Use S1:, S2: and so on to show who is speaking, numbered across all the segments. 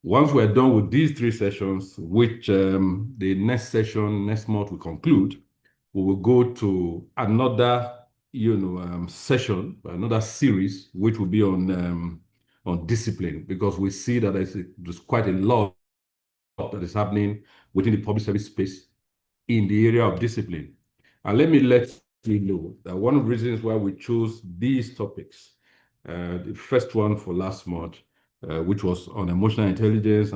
S1: Once we're done with these 3 sessions, which the next session next month will conclude, we will go to another, session, another series, which will be on discipline, because we see that there's quite a lot that is happening within the public service space in the area of discipline. And let me let you know that one of the reasons why we chose these topics, the first one for last month, which was on emotional intelligence,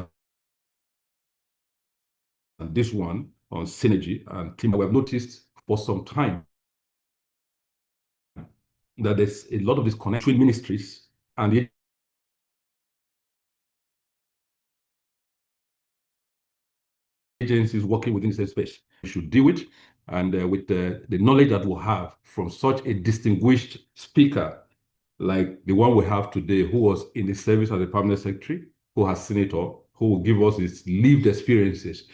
S1: and this one on synergy and team, we have noticed for some time that there's a lot of this connection between ministries and the agencies working within this space. We should deal with, and with the knowledge that we have from such a distinguished speaker like the one we have today, who was in the service as a permanent secretary, who has seen it all, who will give us his lived experiences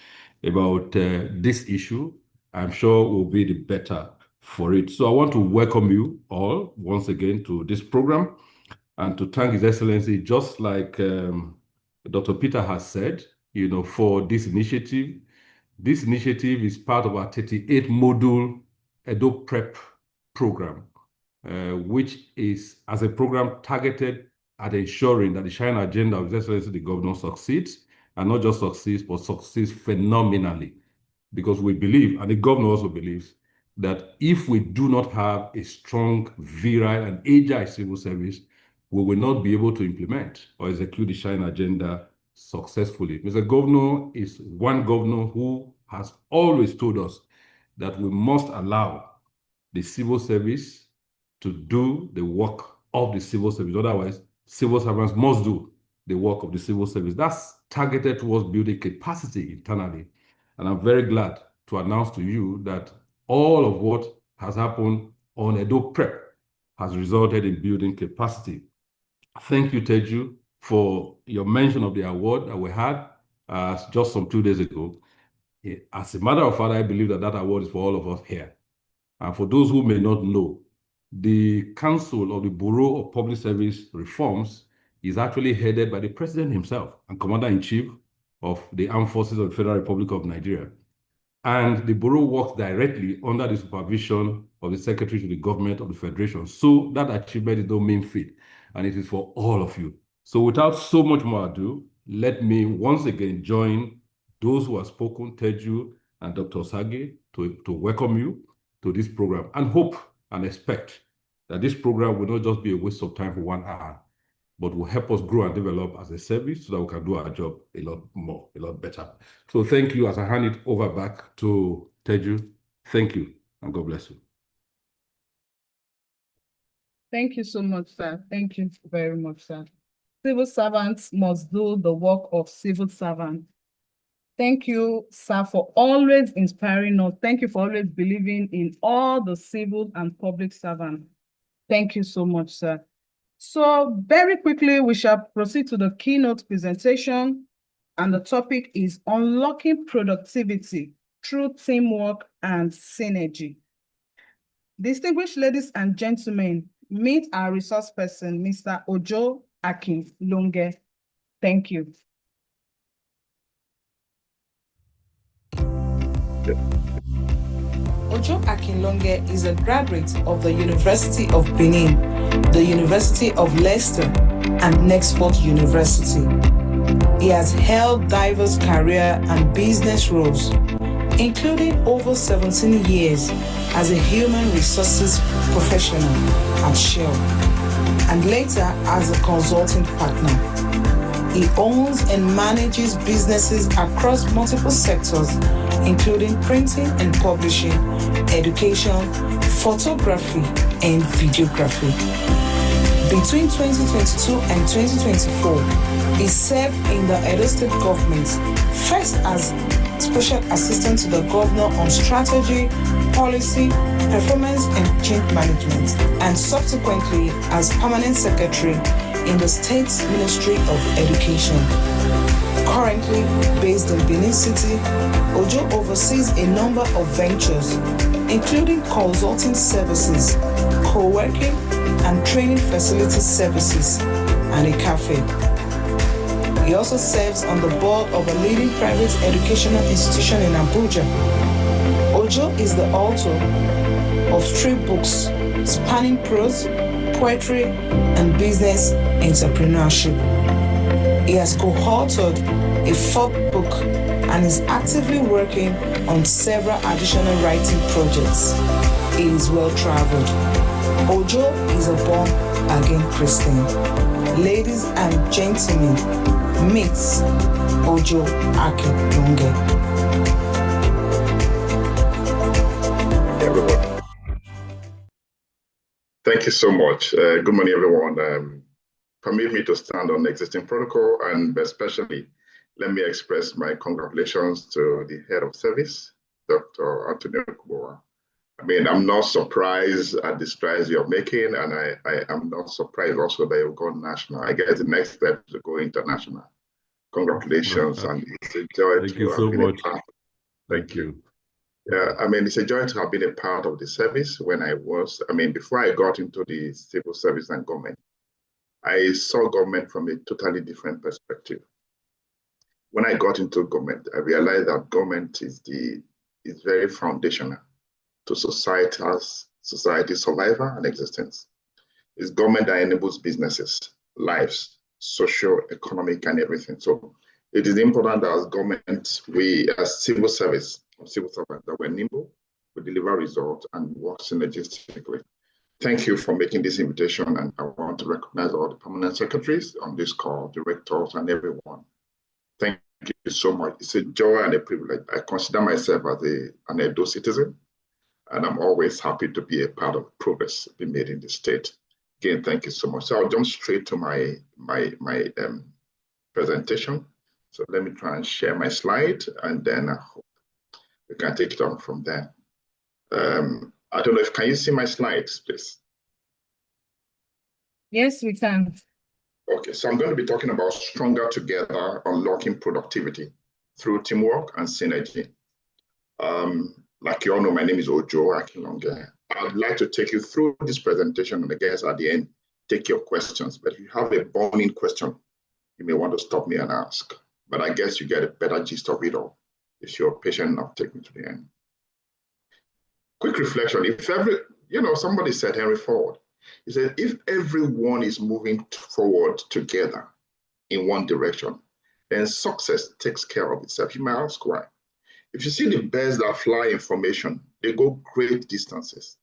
S1: about this issue, I'm sure will be the better for it. So I want to welcome you all once again to this program and to thank His Excellency, just like Dr. Peter has said, for this initiative. This initiative is part of our 38 module Edo Prep program, which is as a program targeted at ensuring that the Shine agenda of His Excellency the Governor succeeds, and not just succeeds, but succeeds phenomenally. Because we believe, and the governor also believes, that if we do not have a strong, virile, and agile civil service, we will not be able to implement or execute the Shine agenda successfully. Mr. Governor is one governor who has always told us that we must allow the civil service to do the work of the civil service. Otherwise, civil servants must do the work of the civil service. That's targeted towards building capacity internally. And I'm very glad to announce to you that all of what has happened on Edo Prep has resulted in building capacity. Thank you, Teju, for your mention of the award that we had just some 2 days ago. As a matter of fact, I believe that award is for all of us here. And for those who may not know, the Council of the Bureau of Public Service Reforms is actually headed by the President himself and Commander-in-Chief of the Armed Forces of the Federal Republic of Nigeria. And the Bureau works directly under the supervision of the Secretary to the Government of the Federation. So that achievement is no mean feat, and it is for all of you. So without so much more ado, let me once again join those who have spoken, Teju and Dr. Sage, to welcome you to this program, and hope and expect that this program will not just be a waste of time for 1 hour, but will help us grow and develop as a service so that we can do our job a lot more, a lot better. So thank you. As I hand it over back to Teju, thank you, and God bless you.
S2: Thank you so much, sir. Thank you very much, sir. Civil servants must do the work of civil servants. Thank you, sir, for always inspiring us. Thank you for always believing in all the civil and public servants. Thank you so much, sir. So very quickly, we shall proceed to the keynote presentation, and the topic is unlocking productivity through teamwork and synergy. Distinguished ladies and gentlemen, meet our resource person, Mr. Ojo Akinlonge. Thank you.
S3: Ojo Akinlonge is a graduate of the University of Benin, the University of Leicester, and Nexford University. He has held diverse career and business roles, including over 17 years as a human resources professional at Shell, and later as a consulting partner. He owns and manages businesses across multiple sectors, including printing and publishing, education, photography, and videography. Between 2022 and 2024, he served in the Edo State government, first as Special Assistant to the Governor on Strategy, Policy, Performance and Change Management, and subsequently as Permanent Secretary in the State's Ministry of Education. Currently based in Benin City, Ojo oversees a number of ventures, including consulting services, co-working and training facility services, and a cafe. He also serves on the board of a leading private educational institution in Abuja. Ojo is the author of 3 books spanning prose, poetry, and business entrepreneurship. He has co-authored a 4th book and is actively working on several additional writing projects. He is well-traveled. Ojo is a born-again Christian. Ladies and gentlemen, meet Ojo Akinlonge.
S4: Everyone. Thank you so much. Good morning, everyone. Permit me to stand on existing protocol, and especially let me express my congratulations to the head of service, Dr. Antonio Kubowa. I mean, I'm not surprised at the strides you're making, and I am not surprised also that you've gone national. I guess the next step is to go international. Congratulations, and it's a joy
S1: Thank
S4: to
S1: you
S4: have
S1: so
S4: been
S1: much.
S4: a part. Thank you. Yeah, I mean, it's a joy to have been a part of the service when before I got into the civil service and government, I saw government from a totally different perspective. When I got into government, I realized that government is very foundational to society's survival and existence. It's government that enables businesses, lives, social, economic, and everything. So it is important that as government, we as civil servants, that we're nimble, we deliver results and work synergistically. Thank you for making this invitation, and I want to recognize all the permanent secretaries on this call, directors, and everyone. Thank you so much. It's a joy and a privilege. I consider myself as an Edo citizen, and I'm always happy to be a part of progress being made in the state. Again, thank you so much. So I'll jump straight to my presentation. So let me try and share my slide, and then I hope we can take it on from there. I don't know can you see my slides, please?
S2: Yes, we can.
S4: Okay, so I'm going to be talking about stronger together, unlocking productivity through teamwork and synergy. Like you all know, my name is Ojo Akinlonge. I'd like to take you through this presentation, and I guess at the end, take your questions. But if you have a burning question, you may want to stop me and ask. But I guess you get a better gist of it all if you're patient enough to take me to the end. Quick reflection, somebody said, Henry Ford, he said, if everyone is moving forward together in one direction, then success takes care of itself. You might ask why. If you see the birds that fly in formation, they go great distances.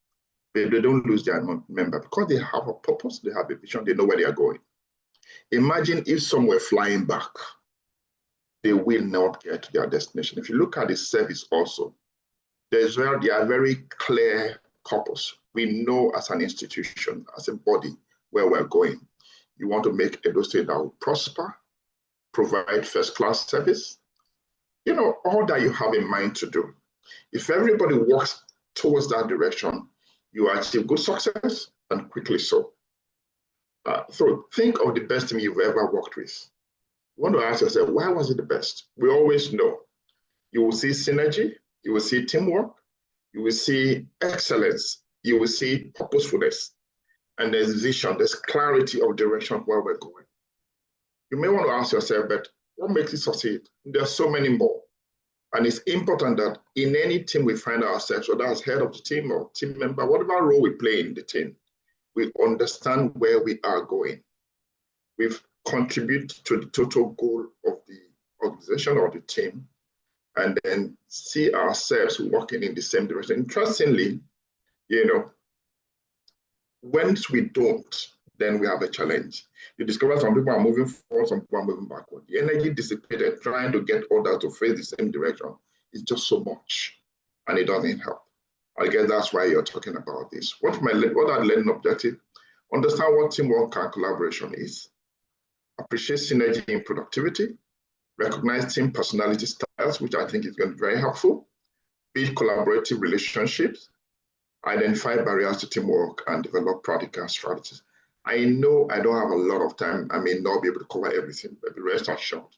S4: They don't lose their member because they have a purpose, they have a vision, they know where they are going. Imagine if some were flying back, they will not get to their destination. If you look at the service also, there are very clear purpose. We know as an institution, as a body, where we're going. You want to make Edo State that will prosper, provide first-class service, all that you have in mind to do. If everybody works towards that direction, you achieve good success and quickly so. So think of the best team you've ever worked with. You want to ask yourself, why was it the best? We always know. You will see synergy, you will see teamwork, you will see excellence, you will see purposefulness, and there's vision, there's clarity of direction where we're going. You may want to ask yourself, but what makes it succeed? There are so many more. And it's important that in any team we find ourselves, whether as head of the team or team member, whatever role we play in the team, we understand where we are going. We've contributed to the total goal of the organization or the team, and then see ourselves working in the same direction. Interestingly, once we don't, then we have a challenge. You discover some people are moving forward, some people are moving backward. The energy dissipated trying to get others to face the same direction is just so much, and it doesn't help. I guess that's why you're talking about this. What are the learning objectives? Understand what teamwork and collaboration is. Appreciate synergy in productivity. Recognize team personality styles, which I think is going to be very helpful. Build collaborative relationships. Identify barriers to teamwork and develop practical strategies. I know I don't have a lot of time. I may not be able to cover everything, but rest assured,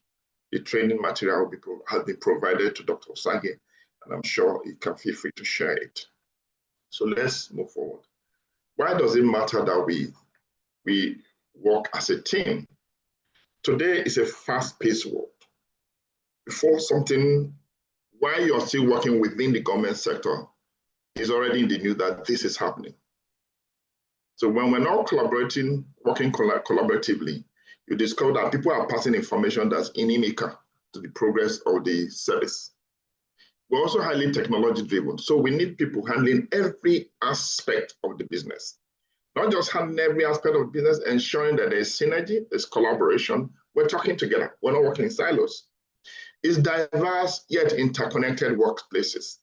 S4: the training material has been provided to Dr. Osage, and I'm sure he can feel free to share it. So let's move forward. Why does it matter that we work as a team? Today is a fast-paced world. Before something, while you're still working within the government sector, is already in the news that this is happening. So when we're not collaborating, working collaboratively, you discover that people are passing information that's inimical to the progress of the service. We're also highly technology driven. So we need people handling every aspect of the business. Not just handling every aspect of business, ensuring that there's synergy, there's collaboration. We're talking together. We're not working in silos. It's diverse yet interconnected workplaces.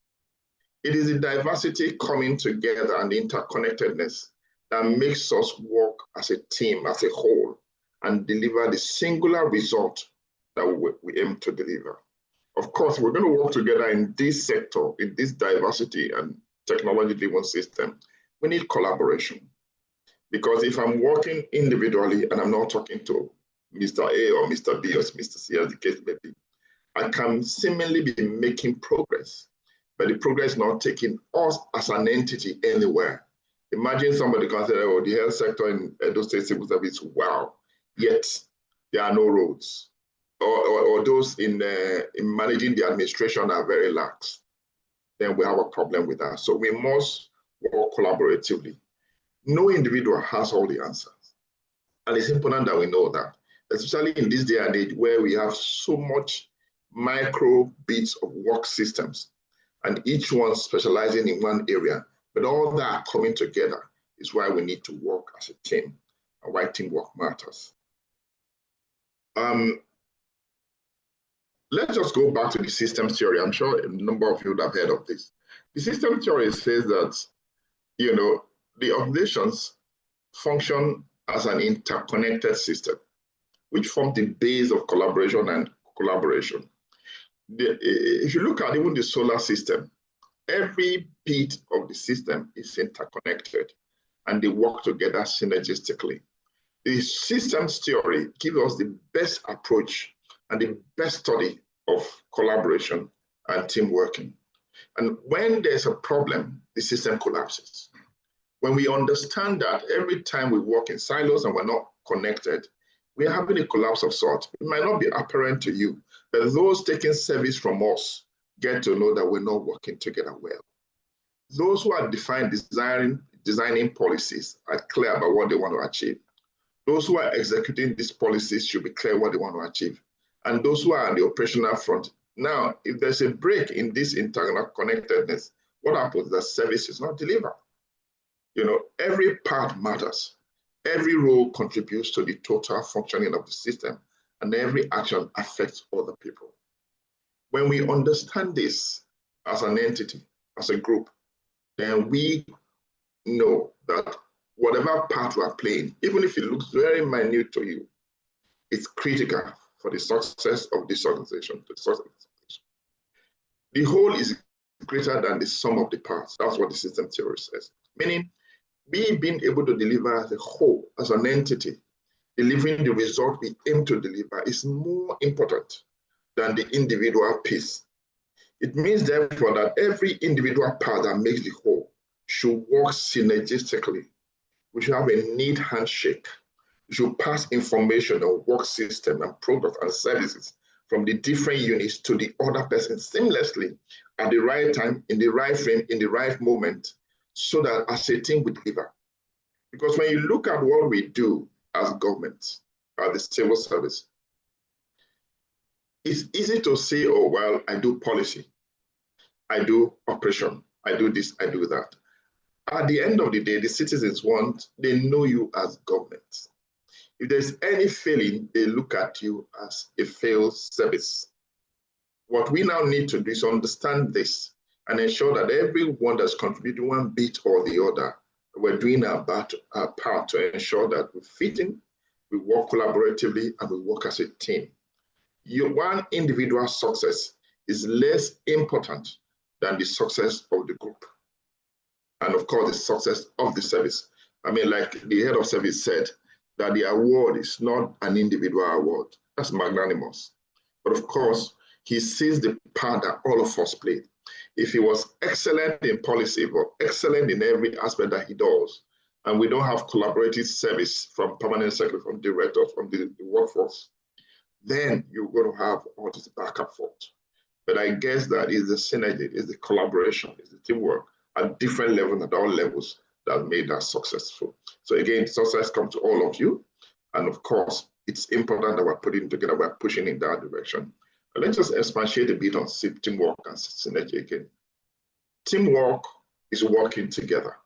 S4: It is the diversity coming together and the interconnectedness that makes us work as a team, as a whole, and deliver the singular result that we aim to deliver. Of course, we're going to work together in this sector, in this diversity and technology-driven system. We need collaboration. Because if I'm working individually and I'm not talking to Mr. A or Mr. B or Mr. C, as the case may be, I can seemingly be making progress, but the progress is not taking us as an entity anywhere. Imagine somebody can say, oh, the health sector in Edo State Civil Service, wow, yet there are no roads. Or those in managing the administration are very lax. Then we have a problem with that. So we must work collaboratively. No individual has all the answers. And it's important that we know that, especially in this day and age where we have so much micro bits of work systems, and each one specializing in one area, but all that coming together is why we need to work as a team, and why teamwork matters. Let's just go back to the system theory. I'm sure a number of you have heard of this. The system theory says that, the organizations function as an interconnected system, which form the base of collaboration and collaboration. If you look at even the solar system, every bit of the system is interconnected and they work together synergistically. The systems theory gives us the best approach and the best study of collaboration and team working. And when there's a problem, the system collapses. When we understand that every time we work in silos and we're not connected, we are having a collapse of sorts. It might not be apparent to you, but those taking service from us get to know that we're not working together well. Those who are designing policies are clear about what they want to achieve. Those who are executing these policies should be clear what they want to achieve. And those who are on the operational front. Now, if there's a break in this interconnectedness, what happens? The service is not delivered. Every part matters. Every role contributes to the total functioning of the system, and every action affects other people. When we understand this as an entity, as a group, then we know that whatever part we are playing, even if it looks very minute to you, it's critical for the success of this organization. The whole is greater than the sum of the parts. That's what the system theory says. Meaning, we being able to deliver as a whole, as an entity, delivering the result we aim to deliver is more important than the individual piece. It means, therefore, that every individual part that makes the whole should work synergistically. We should have a neat handshake. We should pass information on work system and products and services from the different units to the other person seamlessly at the right time, in the right frame, in the right moment, so that as a team we deliver. Because when you look at what we do as government, as the civil service, it's easy to say, oh, well, I do policy, I do operation, I do this, I do that. At the end of the day, the citizens they know you as government. If there's any failing, they look at you as a failed service. What we now need to do is understand this and ensure that everyone that's contributing one bit or the other, we're doing our part to ensure that we fit in, we work collaboratively, and we work as a team. Your one individual success is less important than the success of the group. And of course, the success of the service. I mean, like the head of service said, that the award is not an individual award. That's magnanimous. But of course, he sees the part that all of us play. If he was excellent in policy, but excellent in every aspect that he does, and we don't have collaborative service from permanent secretary, from directors, from the workforce, then you're going to have all this back and forth. But I guess that is the synergy, is the collaboration, is the teamwork at different levels, at all levels, that made us successful. So again, success comes to all of you. And of course, it's important that we're putting together, we're pushing in that direction. But let's just expatiate a bit on teamwork and synergy again. Teamwork is working together.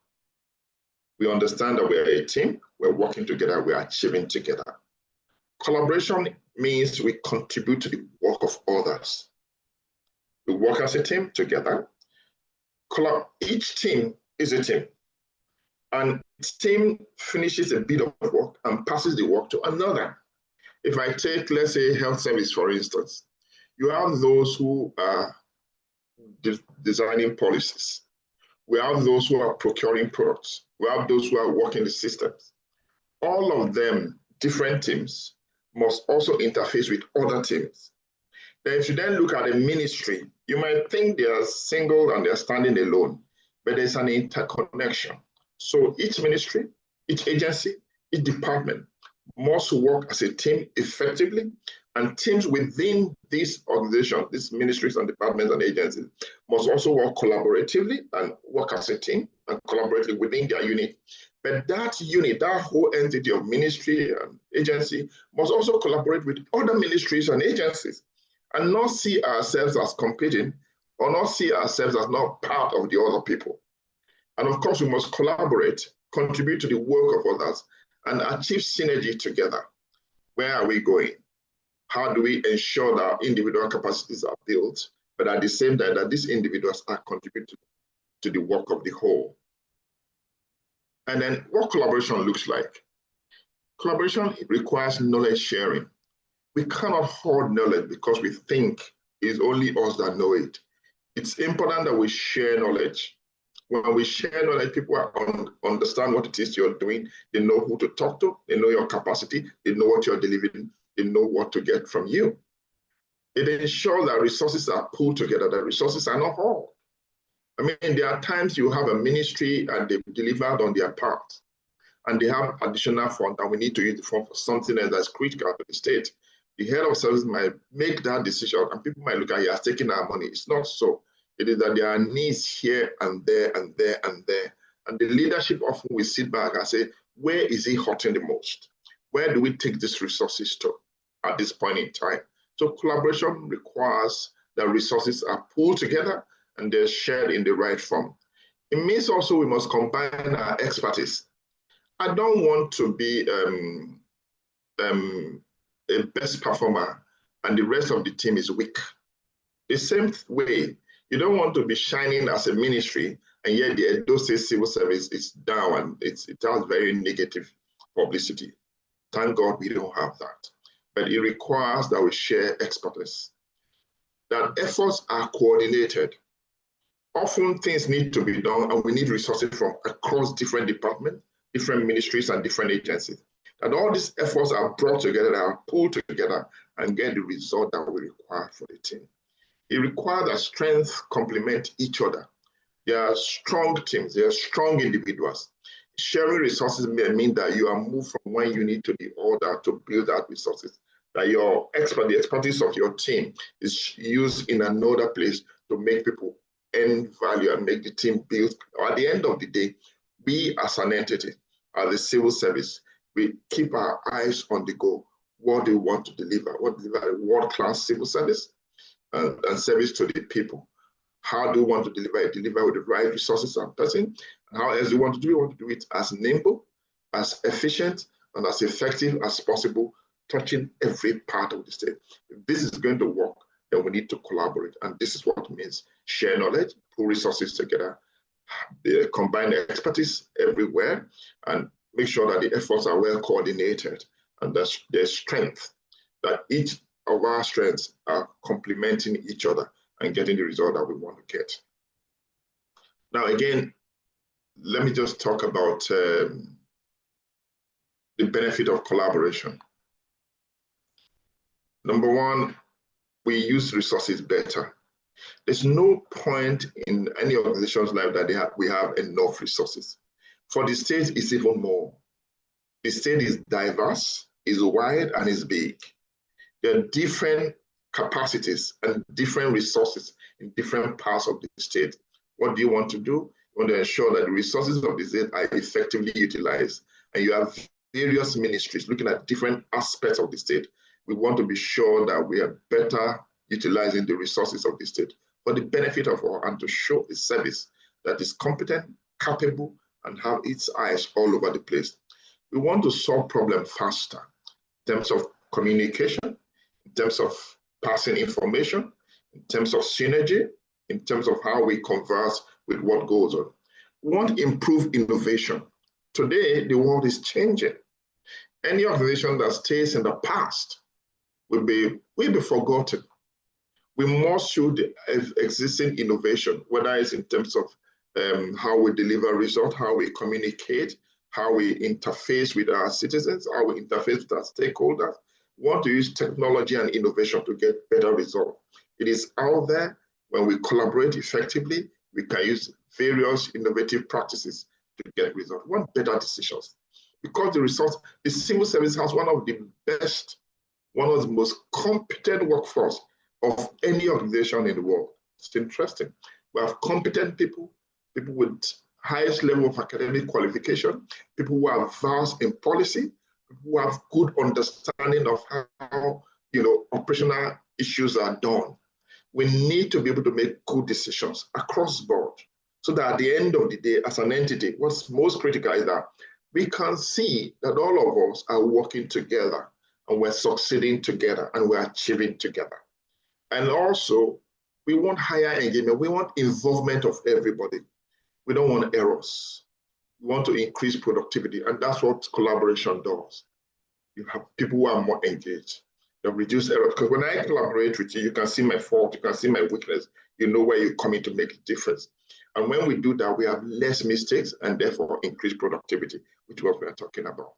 S4: We understand that we're a team, we're working together, we're achieving together. Collaboration means we contribute to the work of others. We work as a team together. Each team is a team. And each team finishes a bit of work and passes the work to another. If I take, let's say, health service, for instance, you have those who are designing policies. We have those who are procuring products. We have those who are working the systems. All of them, different teams, must also interface with other teams. Then if you then look at a ministry, you might think they are single and they're standing alone, but there's an interconnection. So each ministry, each agency, each department must work as a team effectively, and teams within these organizations, these ministries and departments and agencies, must also work collaboratively and work as a team and collaboratively within their unit. But that unit, that whole entity of ministry and agency, must also collaborate with other ministries and agencies, and not see ourselves as competing, or not see ourselves as not part of the other people. And of course, we must collaborate, contribute to the work of others, and achieve synergy together. Where are we going? How do we ensure that our individual capacities are built, but at the same time that these individuals are contributing to the work of the whole? And then what collaboration looks like? Collaboration requires knowledge sharing. We cannot hoard knowledge because we think it's only us that know it. It's important that we share knowledge. When we share knowledge, people understand what it is you're doing. They know who to talk to. They know your capacity. They know what you're delivering. They know what to get from you. It ensures that resources are pulled together, that resources are not hauled. I mean, there are times you have a ministry and they've delivered on their part, and they have additional funds, and we need to use the fund for something else that's critical to the state. The head of service might make that decision, and people might look at it as taking our money. It's not so. It is that there are needs here and there and there and there. And the leadership often will sit back and say, where is it hurting the most? Where do we take these resources to at this point in time? So collaboration requires that resources are pulled together and they're shared in the right form. It means also we must combine our expertise. I don't want to be a best performer and the rest of the team is weak. The same way, you don't want to be shining as a ministry and yet the Edo State Civil Service is down and it has very negative publicity. Thank God we don't have that. But it requires that we share expertise, that efforts are coordinated. Often things need to be done and we need resources from across different departments, different ministries and different agencies. That all these efforts are brought together, are pulled together and get the result that we require for the team. It requires that strengths complement each other. There are strong teams, there are strong individuals. Sharing resources may mean that you are moved from one unit to the other to build out resources. That the expertise of your team is used in another place to make people earn value and make the team build. At the end of the day, we as an entity, as the civil service, we keep our eyes on the goal. What do we want to deliver? What deliver a world-class civil service and service to the people? How do we want to deliver it? Deliver with the right resources and person. And how else do we want to do it? We want to do it as nimble, as efficient, and as effective as possible, touching every part of the state. If this is going to work, then we need to collaborate. And this is what it means. Share knowledge, pull resources together, combine expertise everywhere, and make sure that the efforts are well coordinated and that there's strength, that each of our strengths are complementing each other and getting the result that we want to get. Now, again, let me just talk about the benefit of collaboration. Number one, we use resources better. There's no point in any organization's life that we have enough resources. For the state, it's even more. The state is diverse, is wide, and is big. There are different capacities and different resources in different parts of the state. What do you want to do? You want to ensure that the resources of the state are effectively utilized, and you have various ministries looking at different aspects of the state. We want to be sure that we are better utilizing the resources of the state for the benefit of all, and to show a service that is competent, capable, and have its eyes all over the place. We want to solve problems faster in terms of communication, in terms of passing information, in terms of synergy, in terms of how we converse with what goes on. We want to improve innovation. Today, the world is changing. Any organization that stays in the past will be forgotten. We must show the existing innovation, whether it's in terms of how we deliver results, how we communicate, how we interface with our citizens, how we interface with our stakeholders. We want to use technology and innovation to get better results. It is out there. When we collaborate effectively, we can use various innovative practices to get results. We want better decisions. Because the civil service has one of the best, one of the most competent workforce of any organization in the world. It's interesting. We have competent people, people with highest level of academic qualification, people who are vast in policy, people who have good understanding of how operational issues are done. We need to be able to make good decisions across board, so that at the end of the day, as an entity, what's most critical is that we can see that all of us are working together, and we're succeeding together, and we're achieving together. And also, we want higher engagement. We want involvement of everybody. We don't want errors. We want to increase productivity, and that's what collaboration does. You have people who are more engaged. You reduce errors, because when I collaborate with you, you can see my fault, you can see my weakness, you know where you're coming to make a difference. And when we do that, we have less mistakes and therefore increased productivity, which is what we are talking about.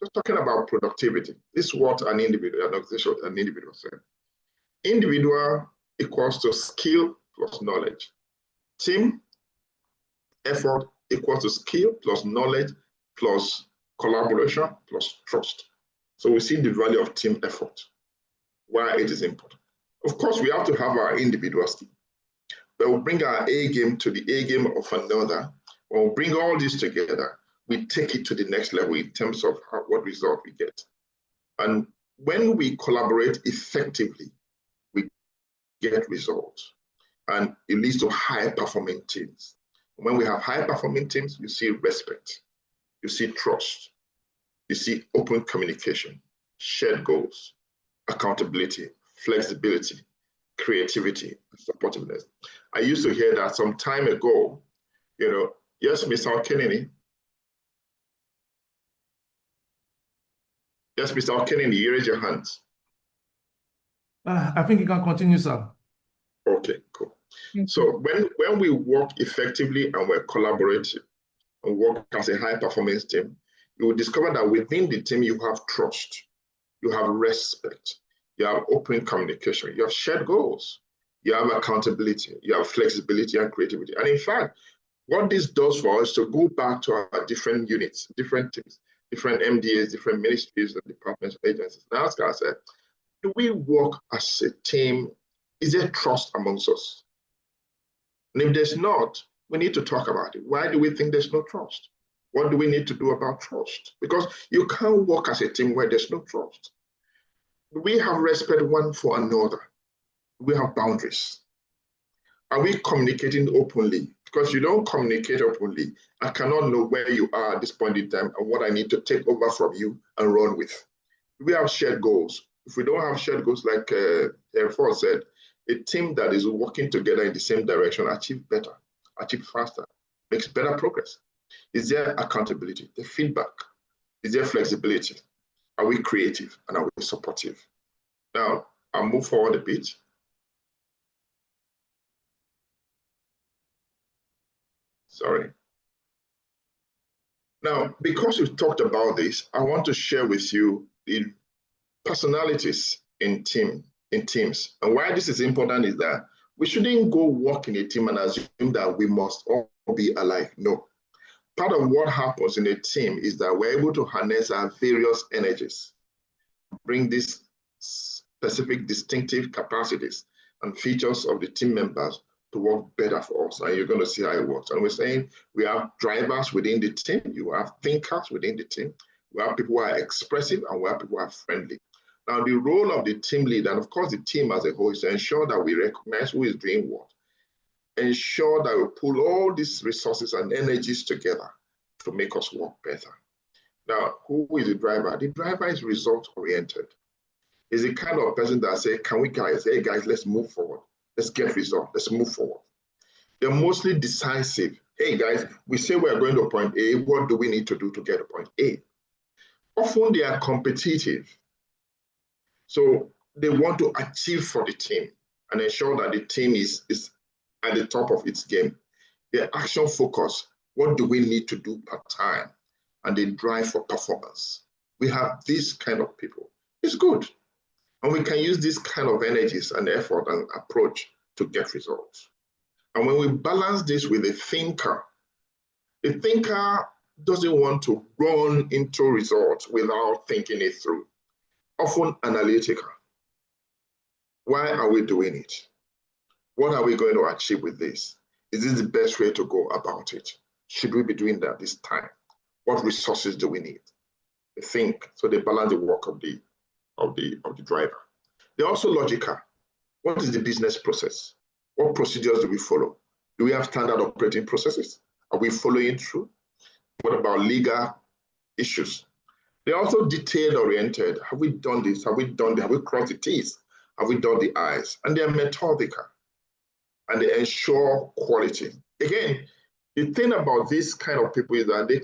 S4: Just talking about productivity. This is what an individual, an organization, an individual said. Individual equals to skill plus knowledge. Team effort equals to skill plus knowledge plus collaboration plus trust. So we see the value of team effort, why it is important. Of course, we have to have our individual skill, but we'll bring our A game to the A game of another. We'll bring all this together. We take it to the next level in terms of what result we get. And when we collaborate effectively, we get results. And it leads to high-performing teams. When we have high-performing teams, you see respect, you see trust, you see open communication, shared goals, accountability, flexibility, creativity, supportiveness. I used to hear that some time ago, yes, Mr. Kennedy. Yes, Mr. Kennedy, you raise your hands.
S5: I think you can continue, sir.
S4: Okay, cool. So when we work effectively and we're collaborative and work as a high-performance team, you will discover that within the team, you have trust, you have respect, you have open communication, you have shared goals, you have accountability, you have flexibility and creativity. And in fact, what this does for us is to go back to our different units, different teams, different MDAs, different ministries and departments, agencies, and ask ourselves, do we work as a team? Is there trust amongst us? And if there's not, we need to talk about it. Why do we think there's no trust? What do we need to do about trust? Because you can't work as a team where there's no trust. We have respect one for another. We have boundaries. Are we communicating openly? Because you don't communicate openly, I cannot know where you are at this point in time and what I need to take over from you and run with. We have shared goals. If we don't have shared goals, like Ford said, a team that is working together in the same direction achieve better, achieve faster, makes better progress. Is there accountability, the feedback? Is there flexibility? Are we creative and are we supportive? Now, I'll move forward a bit. Sorry. Now, because we've talked about this, I want to share with you the personalities in teams. And why this is important is that we shouldn't go work in a team and assume that we must all be alike. No. Part of what happens in a team is that we're able to harness our various energies, bring this specific distinctive capacities and features of the team members to work better for us. And you're going to see how it works. And we're saying we have drivers within the team, you have thinkers within the team, we have people who are expressive, and we have people who are friendly. Now, the role of the team leader, and of course the team as a whole, is to ensure that we recognize who is doing what, ensure that we pull all these resources and energies together to make us work better. Now, who is the driver? The driver is result-oriented. Is the kind of person that say, can we guys, hey guys, let's move forward. Let's get results. Let's move forward. They're mostly decisive. Hey guys, we say we're going to point A. What do we need to do to get to point A? Often they are competitive. So they want to achieve for the team and ensure that the team is at the top of its game. They're action focused. What do we need to do per time? And they drive for performance. We have these kind of people. It's good. And we can use this kind of energies and effort and approach to get results. And when we balance this with a thinker doesn't want to run into results without thinking it through. Often analytical. Why are we doing it? What are we going to achieve with this? Is this the best way to go about it? Should we be doing that this time? What resources do we need? They think, so they balance the work of the driver. They're also logical. What is the business process? What procedures do we follow? Do we have standard operating processes? Are we following through? What about legal issues? They're also detail-oriented. Have we done this? Have we done that? Have we crossed the T's? Have we done the I's? And they're methodical. And they ensure quality. Again, the thing about this kind of people is that they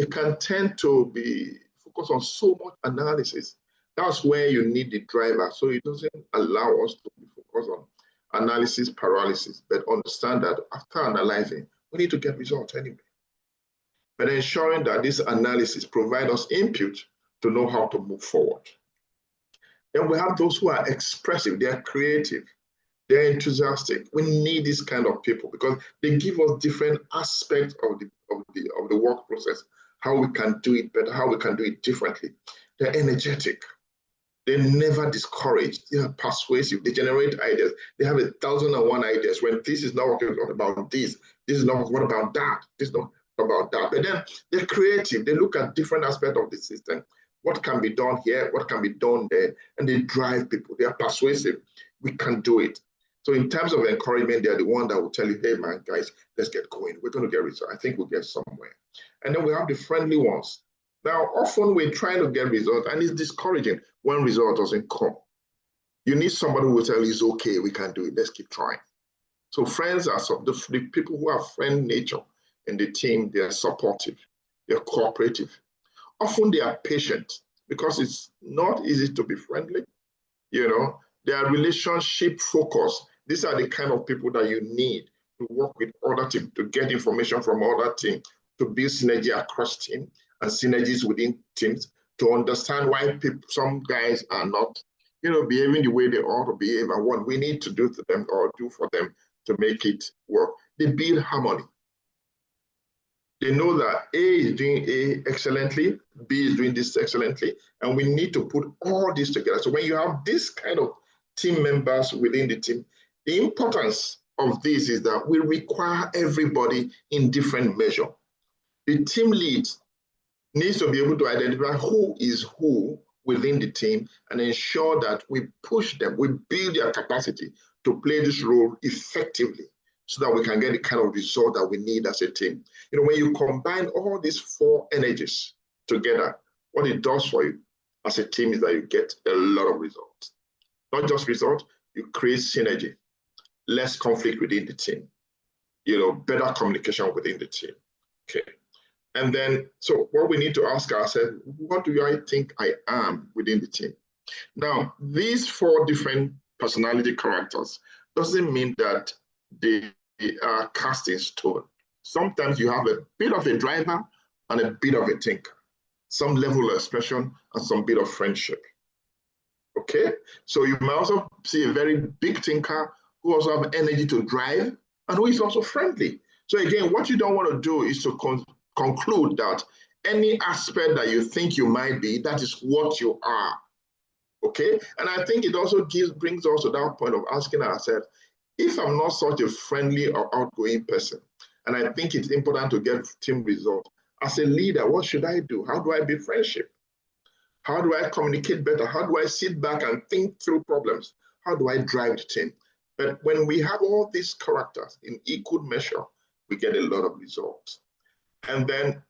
S4: can tend to be focused on so much analysis. That's where you need the driver. So it doesn't allow us to be focused on analysis paralysis, but understand that after analyzing, we need to get results anyway. But ensuring that this analysis provides us input to know how to move forward. Then we have those who are expressive, they are creative, they're enthusiastic. We need this kind of people because they give us different aspects of the work process, how we can do it better, how we can do it differently. They're energetic. They're never discouraged. They are persuasive. They generate ideas. They have 1,001 ideas. When this is not working, what about this? This is not, what about that? This is not about that. But then they're creative. They look at different aspects of the system. What can be done here? What can be done there? And they drive people. They are persuasive. We can do it. So in terms of encouragement, they're the one that will tell you, hey man, guys, let's get going. We're going to get results. I think we'll get somewhere. And then we have the friendly ones. Now, often we're trying to get results, and it's discouraging when result doesn't come. You need somebody who will tell you, it's okay, we can do it, let's keep trying. So friends are the people who have friend nature in the team. They are supportive, they're cooperative. Often they are patient because it's not easy to be friendly. You know, they are relationship focused. These are the kind of people that you need to work with other teams, to get information from other teams, to build synergy across teams and synergies within teams, to understand why some guys are not, behaving the way they ought to behave and what we need to do to them or do for them to make it work. They build harmony. They know that A is doing A excellently, B is doing this excellently, and we need to put all this together. So when you have this kind of team members within the team, the importance of this is that we require everybody in different measure. The team lead needs to be able to identify who is who within the team and ensure that we push them, we build their capacity to play this role effectively so that we can get the kind of result that we need as a team. When you combine all these four energies together, what it does for you as a team is that you get a lot of results. Not just results, you create synergy, less conflict within the team, better communication within the team. Okay. And then, so what we need to ask ourselves, what do I think I am within the team? Now, these four different personality characters doesn't mean that they are cast in stone. Sometimes you have a bit of a driver and a bit of a thinker, some level of expression and some bit of friendship. Okay, so you might also see a very big thinker who also have energy to drive and who is also friendly. So again, what you don't want to do is to conclude that any aspect that you think you might be, that is what you are. Okay, and I think it also brings us to that point of asking ourselves, if I'm not such a friendly or outgoing person, and I think it's important to get team results, as a leader, what should I do? How do I build friendship? How do I communicate better? How do I sit back and think through problems? How do I drive the team? But when we have all these characters in equal measure, we get a lot of results. And then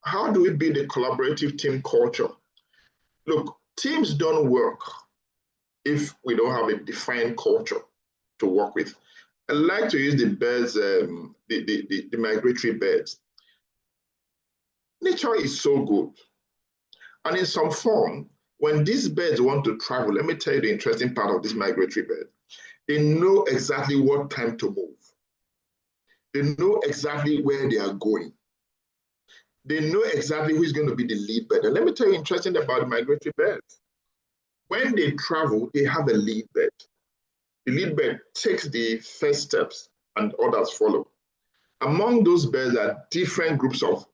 S4: how do we build a collaborative team culture? Look, teams don't work if we don't have a defined culture to work with. I like to use the birds, the migratory birds. Nature is so good. And in some form, when these birds want to travel, let me tell you the interesting part of this migratory bird. They know exactly what time to move. They know exactly where they are going. They know exactly who is going to be the lead bird. And let me tell you interesting about migratory birds. When they travel, they have a lead bird. The lead bird takes the first steps and others follow. Among those birds are different groups of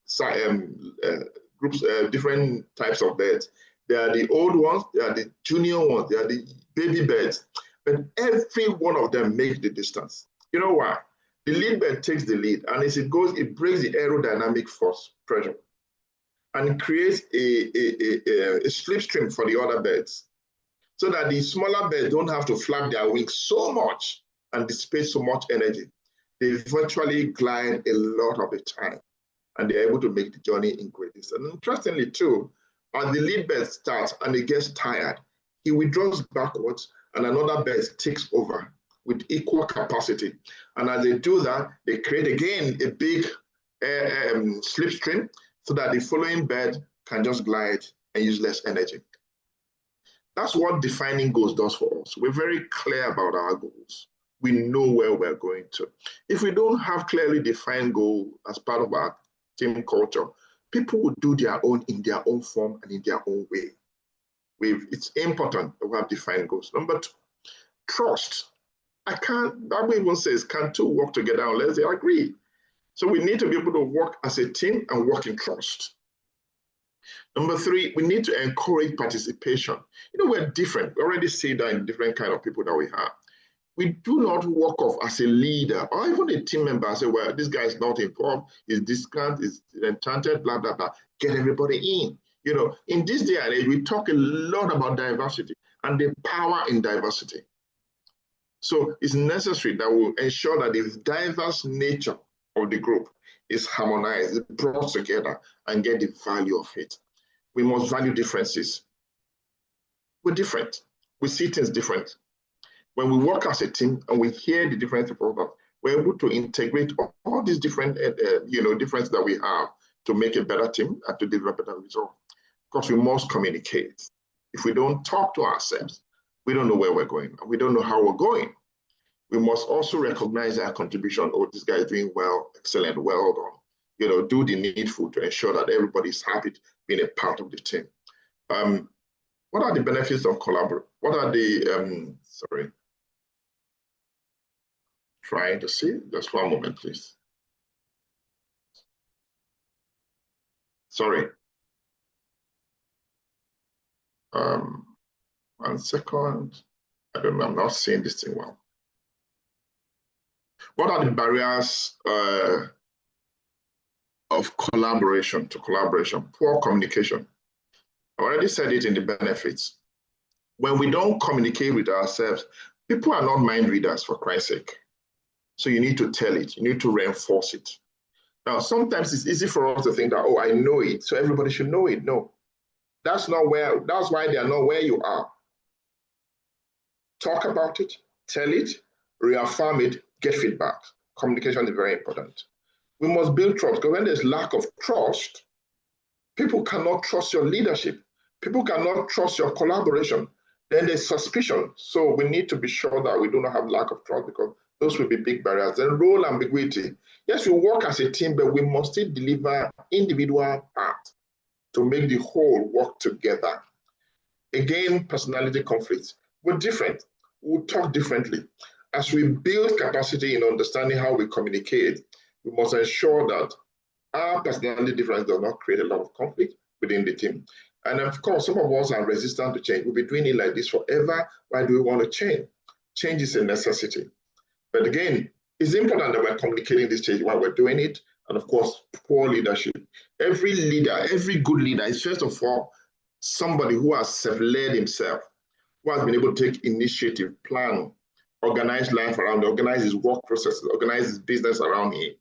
S4: different types of birds. There are the old ones, there are the junior ones, there are the baby birds. But every one of them makes the distance. You know why? The lead bird takes the lead, and as it goes, it breaks the aerodynamic force pressure and creates a slipstream for the other birds, so that the smaller birds don't have to flap their wings so much and dissipate so much energy. They virtually glide a lot of the time, and they're able to make the journey in great distance. And interestingly too, as the lead bird starts and it gets tired, he withdraws backwards and another bird takes over with equal capacity. And as they do that, they create again a big slipstream so that the following bird can just glide and use less energy. That's what defining goals does for us. We're very clear about our goals. We know where we're going to. If we don't have clearly defined goal as part of our team culture, people will do their own in their own form and in their own way. It's important that we have defined goals. Number two, trust. Bible even says, can two work together unless they agree? So we need to be able to work as a team and work in trust. Number three, we need to encourage participation. You know, we're different. We already see that in different kind of people that we have. We do not work off as a leader or even a team member and say, well, this guy is not involved, he's discount, he's enchanted, blah, blah, blah. Get everybody in. You know, in this day and age, we talk a lot about diversity and the power in diversity. So it's necessary that we ensure that the diverse nature of the group is harmonized, brought together, and get the value of it. We must value differences. We're different. We see things different. When we work as a team and we hear the different people, we're able to integrate all these different differences that we have to make a better team and to deliver better results. Because we must communicate. If we don't talk to ourselves, we don't know where we're going, and we don't know how we're going. We must also recognize our contribution. Oh, this guy is doing well, excellent, well done. You know, do the needful to ensure that everybody's happy being a part of the team. What are the benefits of collaboration? What are the, trying to see, just one moment, please. Sorry. 1 second. I don't know, I'm not seeing this thing well. What are the barriers of collaboration to collaboration? Poor communication. I already said it in the benefits. When we don't communicate with ourselves, people are not mind readers, for Christ's sake. So you need to tell it, you need to reinforce it. Now, sometimes it's easy for us to think that, oh, I know it, so everybody should know it. No, that's why they are not where you are. Talk about it, tell it, reaffirm it, get feedback. Communication is very important. We must build trust, because when there's lack of trust, people cannot trust your leadership. People cannot trust your collaboration. Then there's suspicion. So we need to be sure that we do not have lack of trust, because those will be big barriers. Then role ambiguity. Yes, we work as a team, but we must still deliver individual parts to make the whole work together. Again, personality conflicts. We're different. We'll talk differently. As we build capacity in understanding how we communicate, we must ensure that our personality difference does not create a lot of conflict within the team. And of course, some of us are resistant to change. We'll be doing it like this forever. Why do we want to change? Change is a necessity. But again, it's important that we're communicating this change while we're doing it. And of course, poor leadership. Every leader, every good leader is first of all somebody who has self-led himself, who has been able to take initiative, plan, organize life around, organize his work processes, organize his business around him.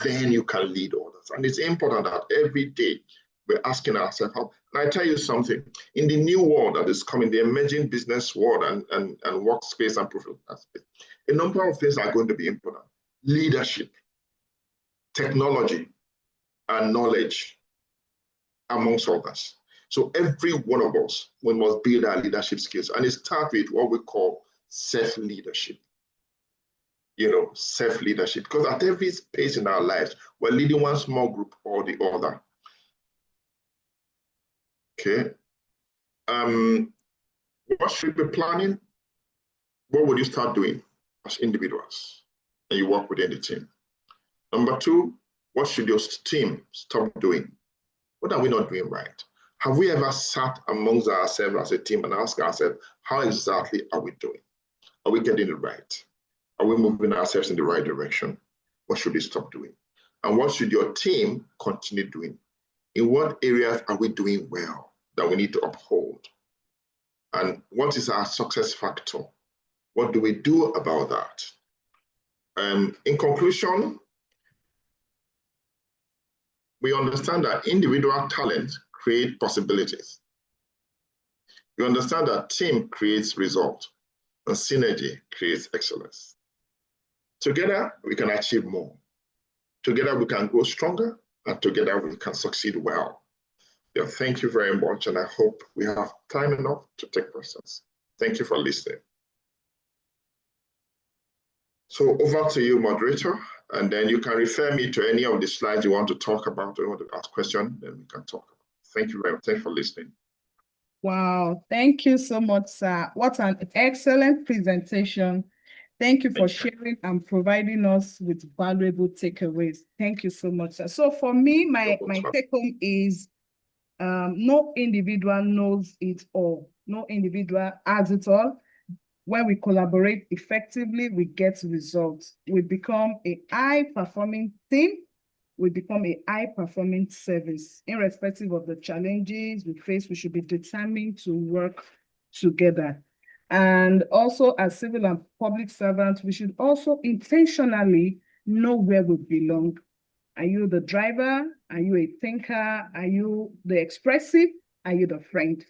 S4: Then you can lead others. And it's important that every day we're asking ourselves how. And I tell you something, in the new world that is coming, the emerging business world and workspace and professional space, a number of things are going to be important. Leadership, technology, and knowledge, amongst others. So every one of us, we must build our leadership skills. And it starts with what we call self-leadership. Self-leadership. Because at every space in our lives, we're leading one small group or the other. Okay. What should you be planning? What would you start doing as individuals? And you work within the team. Number two, what should your team stop doing? What are we not doing right? Have we ever sat amongst ourselves as a team and asked ourselves, how exactly are we doing? Are we getting it right? Are we moving ourselves in the right direction? What should we stop doing? And what should your team continue doing? In what areas are we doing well that we need to uphold? And what is our success factor? What do we do about that? In conclusion, we understand that individual talent create possibilities. We understand that team creates result and synergy creates excellence. Together, we can achieve more. Together, we can grow stronger, and together, we can succeed well. Yeah, thank you very much, and I hope we have time enough to take questions. Thank you for listening. So over to you, moderator, and then you can refer me to any of the slides you want to talk about or you want to ask questions, then we can talk. Thank you very much. Thanks for listening.
S2: Wow, thank you so much, sir. What an excellent presentation. Thank you for sharing and providing us with valuable takeaways. Thank you so much, sir. So for me, my take home is no individual knows it all. No individual has it all. When we collaborate effectively, we get results. We become a high-performing team. We become a high-performing service. Irrespective of the challenges we face, we should be determined to work together. And also, as civil and public servants, we should also intentionally know where we belong. Are you the driver? Are you a thinker? Are you the expressive? Are you the friend?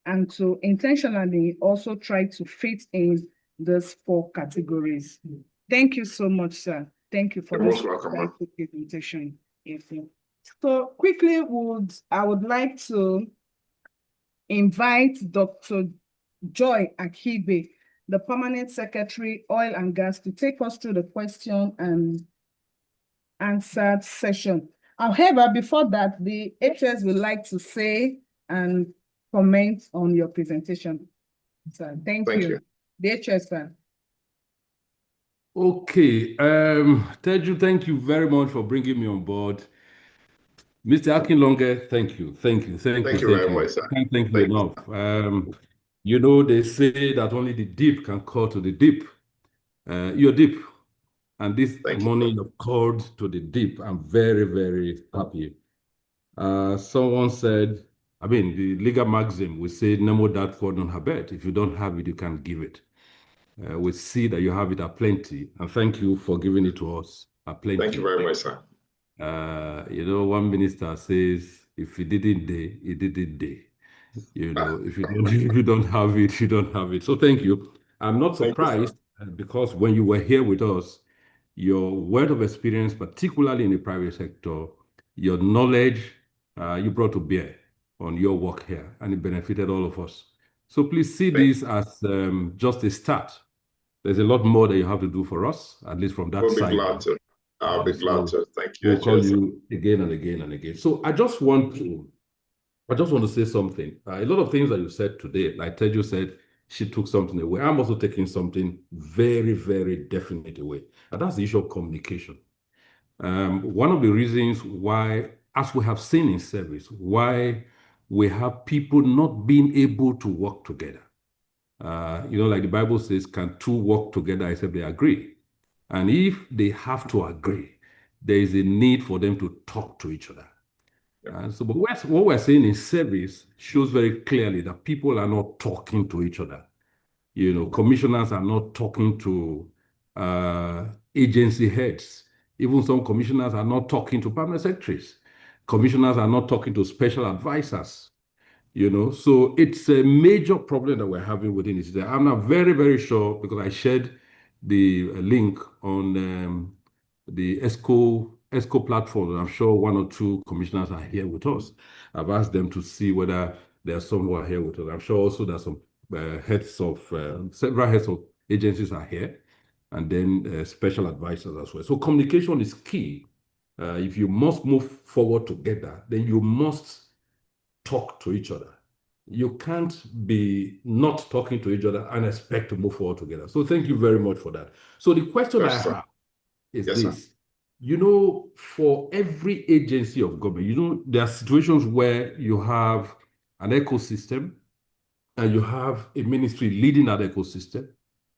S2: And to intentionally also try to fit in those 4 categories. Thank you so much, sir. Thank you for this presentation. So quickly, I would like to invite Dr. Joy Akibe, the Permanent Secretary, Oil and Gas, to take us through the question and answer session. However, before that, the HS would like to say and comment on your presentation. Sir, thank you. The HS, sir.
S1: Okay, Teju, thank you very much for bringing me on board. Mr. Akinlonge, thank you.
S4: Thank you very much, sir.
S1: I can't thank you enough. They say that only the deep can call to the deep. You're deep. And this morning you've called to the deep. I'm very, very happy. Someone said, the legal maxim, we say, nemo dat for non habet. If you don't have it, you can't give it. We see that you have it aplenty, and thank you for giving it to us aplenty.
S4: Thank you very much, sir.
S1: One minister says, if you didn't day, it didn't day. If you don't have it, you don't have it. So thank you. I'm not surprised because when you were here with us, your wealth of experience, particularly in the private sector, your knowledge, you brought to bear on your work here, and it benefited all of us. So please see this as just a start. There's a lot more that you have to do for us, at least from that side.
S4: I'll be glad to. Thank you.
S1: We'll call you again and again and again. So I just want to say something. A lot of things that you said today, like Teju said, she took something away. I'm also taking something very, very definite away. And that's the issue of communication. One of the reasons why, as we have seen in service, why we have people not being able to work together. Like the Bible says, can two work together except they agree? And if they have to agree, there is a need for them to talk to each other. But what we're saying in service shows very clearly that people are not talking to each other. Commissioners are not talking to agency heads. Even some commissioners are not talking to permanent secretaries. Commissioners are not talking to special advisors. So it's a major problem that we're having within it. I'm not very, very sure, because I shared the link on the ESCO platform. I'm sure one or two commissioners are here with us. I've asked them to see whether there are some who are here with us. I'm sure also there's some several heads of agencies are here, and then special advisors as well. So communication is key. If you must move forward together, then you must talk to each other. You can't be not talking to each other and expect to move forward together. So thank you very much for that. So the question I have is this. For every agency of government, there are situations where you have an ecosystem and you have a ministry leading that ecosystem.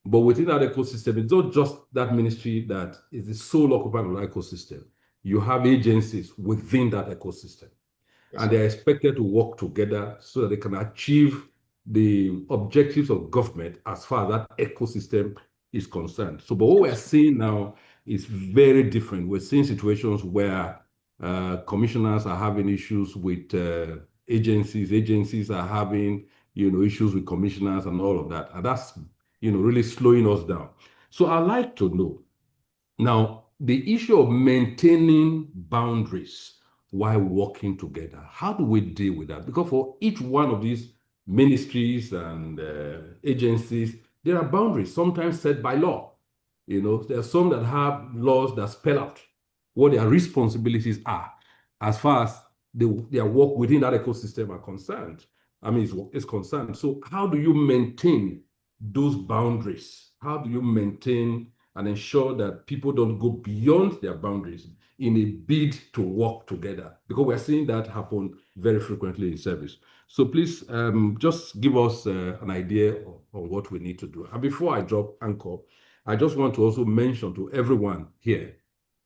S1: But within that ecosystem, it's not just that ministry that is the sole occupant of that ecosystem. You have agencies within that ecosystem. And they're expected to work together so that they can achieve the objectives of government as far as that ecosystem is concerned. But what we're seeing now is very different. We're seeing situations where commissioners are having issues with agencies are having issues with commissioners and all of that. And that's really slowing us down. So I'd like to know now the issue of maintaining boundaries while working together. How do we deal with that? Because for each one of these ministries and agencies, there are boundaries, sometimes set by law. There are some that have laws that spell out what their responsibilities are as far as their work within that ecosystem are concerned. Is concerned. So how do you maintain those boundaries? How do you maintain and ensure that people don't go beyond their boundaries in a bid to work together? Because we're seeing that happen very frequently in service. So please just give us an idea on what we need to do. And before I drop anchor, I just want to also mention to everyone here,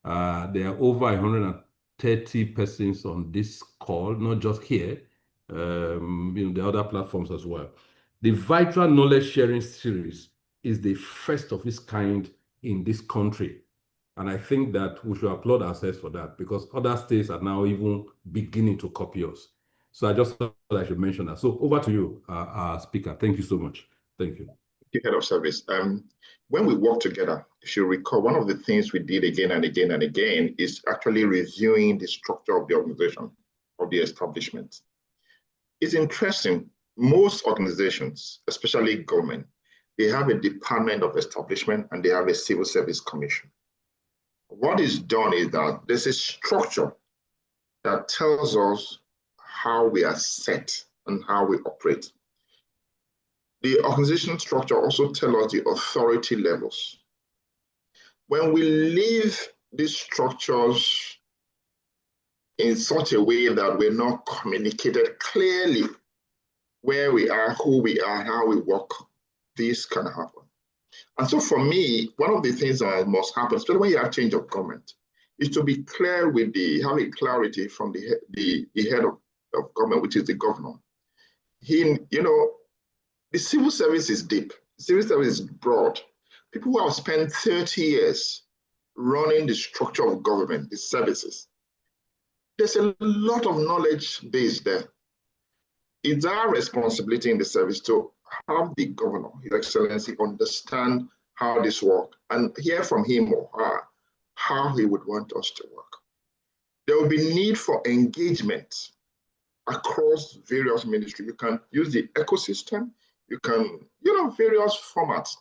S1: there are over 130 persons on this call, not just here, the other platforms as well. The Vital Knowledge Sharing Series is the first of its kind in this country. And I think that we should applaud ourselves for that, because other states are now even beginning to copy us. So I just thought I should mention that. So over to you, our speaker. Thank you so much. Thank you.
S4: Head of service. When we work together, if you recall, one of the things we did again and again and again is actually reviewing the structure of the organization, of the establishment. It's interesting, most organizations, especially government, they have a department of establishment and they have a civil service commission. What is done is that there's a structure that tells us how we are set and how we operate. The organizational structure also tells us the authority levels. When we leave these structures in such a way that we're not communicated clearly where we are, who we are, how we work, this can happen. And so for me, one of the things that must happen, especially when you have change of government, is to be clear with having clarity from the head of government, which is the governor. The civil service is deep. Civil service is broad. People who have spent 30 years running the structure of government, the services, there's a lot of knowledge base there. It's our responsibility in the service to have the governor, His Excellency, understand how this works and hear from him or her how he would want us to work. There will be need for engagement across various ministries. You can use the ecosystem, you can, various formats.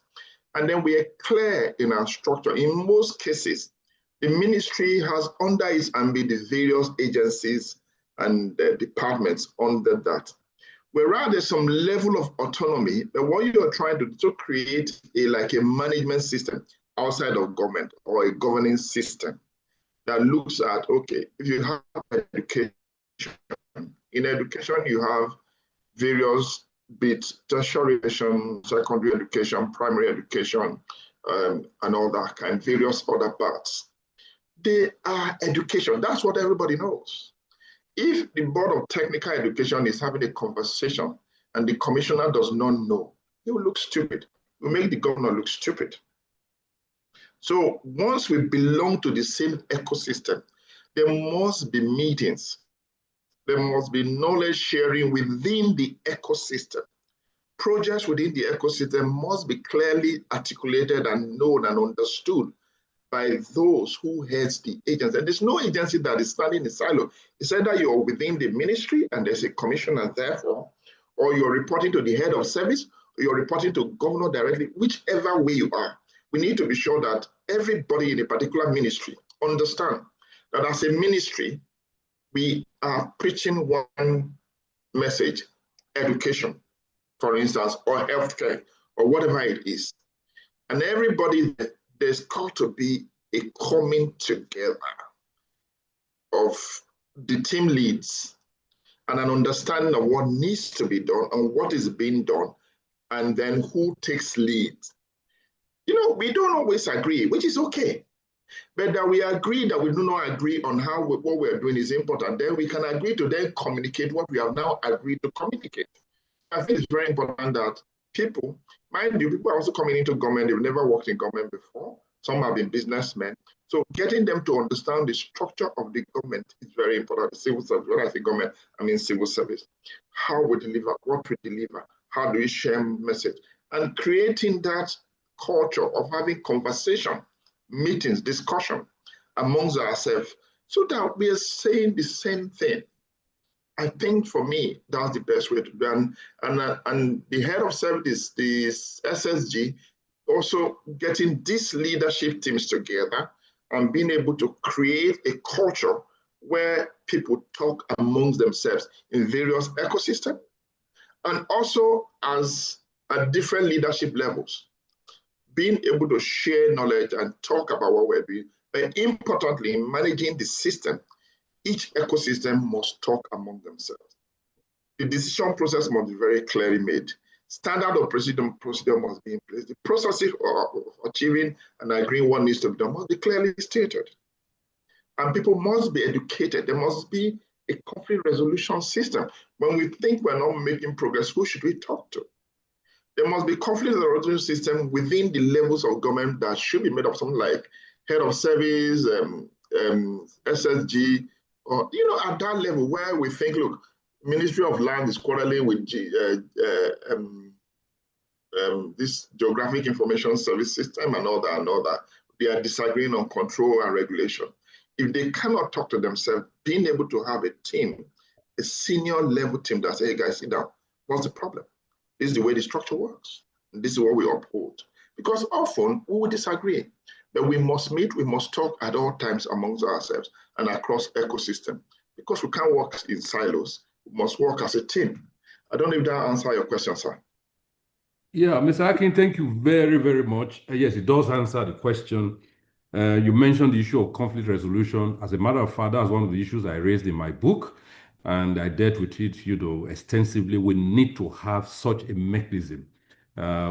S4: And then we are clear in our structure. In most cases, the ministry has under its ambit the various agencies and departments under that. Whereas there's some level of autonomy, but what you are trying to do to create a management system outside of government or a governing system that looks at, okay, if you have education, In education, you have various bits, tertiary education, secondary education, primary education, and all that kind, various other parts. They are education. That's what everybody knows. If the Board of Technical Education is having a conversation and the commissioner does not know, he will look stupid. He will make the governor look stupid. So once we belong to the same ecosystem, there must be meetings. There must be knowledge sharing within the ecosystem. Projects within the ecosystem must be clearly articulated and known and understood by those who heads the agency. And there's no agency that is standing in silo. It's either you're within the ministry and there's a commissioner therefore, or you're reporting to the head of service, or you're reporting to governor directly, whichever way you are. We need to be sure that everybody in a particular ministry understand that as a ministry, we are preaching one message, education, for instance, or healthcare, or whatever it is. And everybody, there's got to be a coming together of the team leads and an understanding of what needs to be done and what is being done, and then who takes lead. You know, we don't always agree, which is okay. But that we agree that we do not agree on how what we're doing is important. Then we can agree to then communicate what we have now agreed to communicate. I think it's very important that people, mind you, people are also coming into government, they've never worked in government before. Some have been businessmen. So getting them to understand the structure of the government is very important. Civil service, when I say government, I mean civil service. How we deliver, what we deliver, how do we share message? And creating that culture of having conversation, meetings, discussion amongst ourselves, so that we are saying the same thing. I think for me, that's the best way to do it. And the head of service, the SSG, also getting these leadership teams together and being able to create a culture where people talk amongst themselves in various ecosystems, and also as at different leadership levels, being able to share knowledge and talk about what we're doing. But importantly, in managing the system, each ecosystem must talk among themselves. The decision process must be very clearly made. Standard of procedure must be in place. The processes of achieving and agreeing what needs to be done must be clearly stated. And people must be educated. There must be a conflict resolution system. When we think we're not making progress, who should we talk to? There must be conflict resolution system within the levels of government that should be made of something like head of service, SSG, or at that level where we think, look, Ministry of Land is quarreling with this Geographic Information Service System and all that. They are disagreeing on control and regulation. If they cannot talk to themselves, being able to have a team, a senior level team that says, hey guys, sit down, what's the problem? This is the way the structure works. And this is what we uphold. Because often we will disagree, but we must meet, we must talk at all times amongst ourselves and across ecosystem. Because we can't work in silos, we must work as a team. I don't know if that answers your question, sir.
S1: Yeah, Mr. Akin, thank you very, very much. Yes, it does answer the question. You mentioned the issue of conflict resolution. As a matter of fact, that's one of the issues I raised in my book, and I dealt with it, extensively. We need to have such a mechanism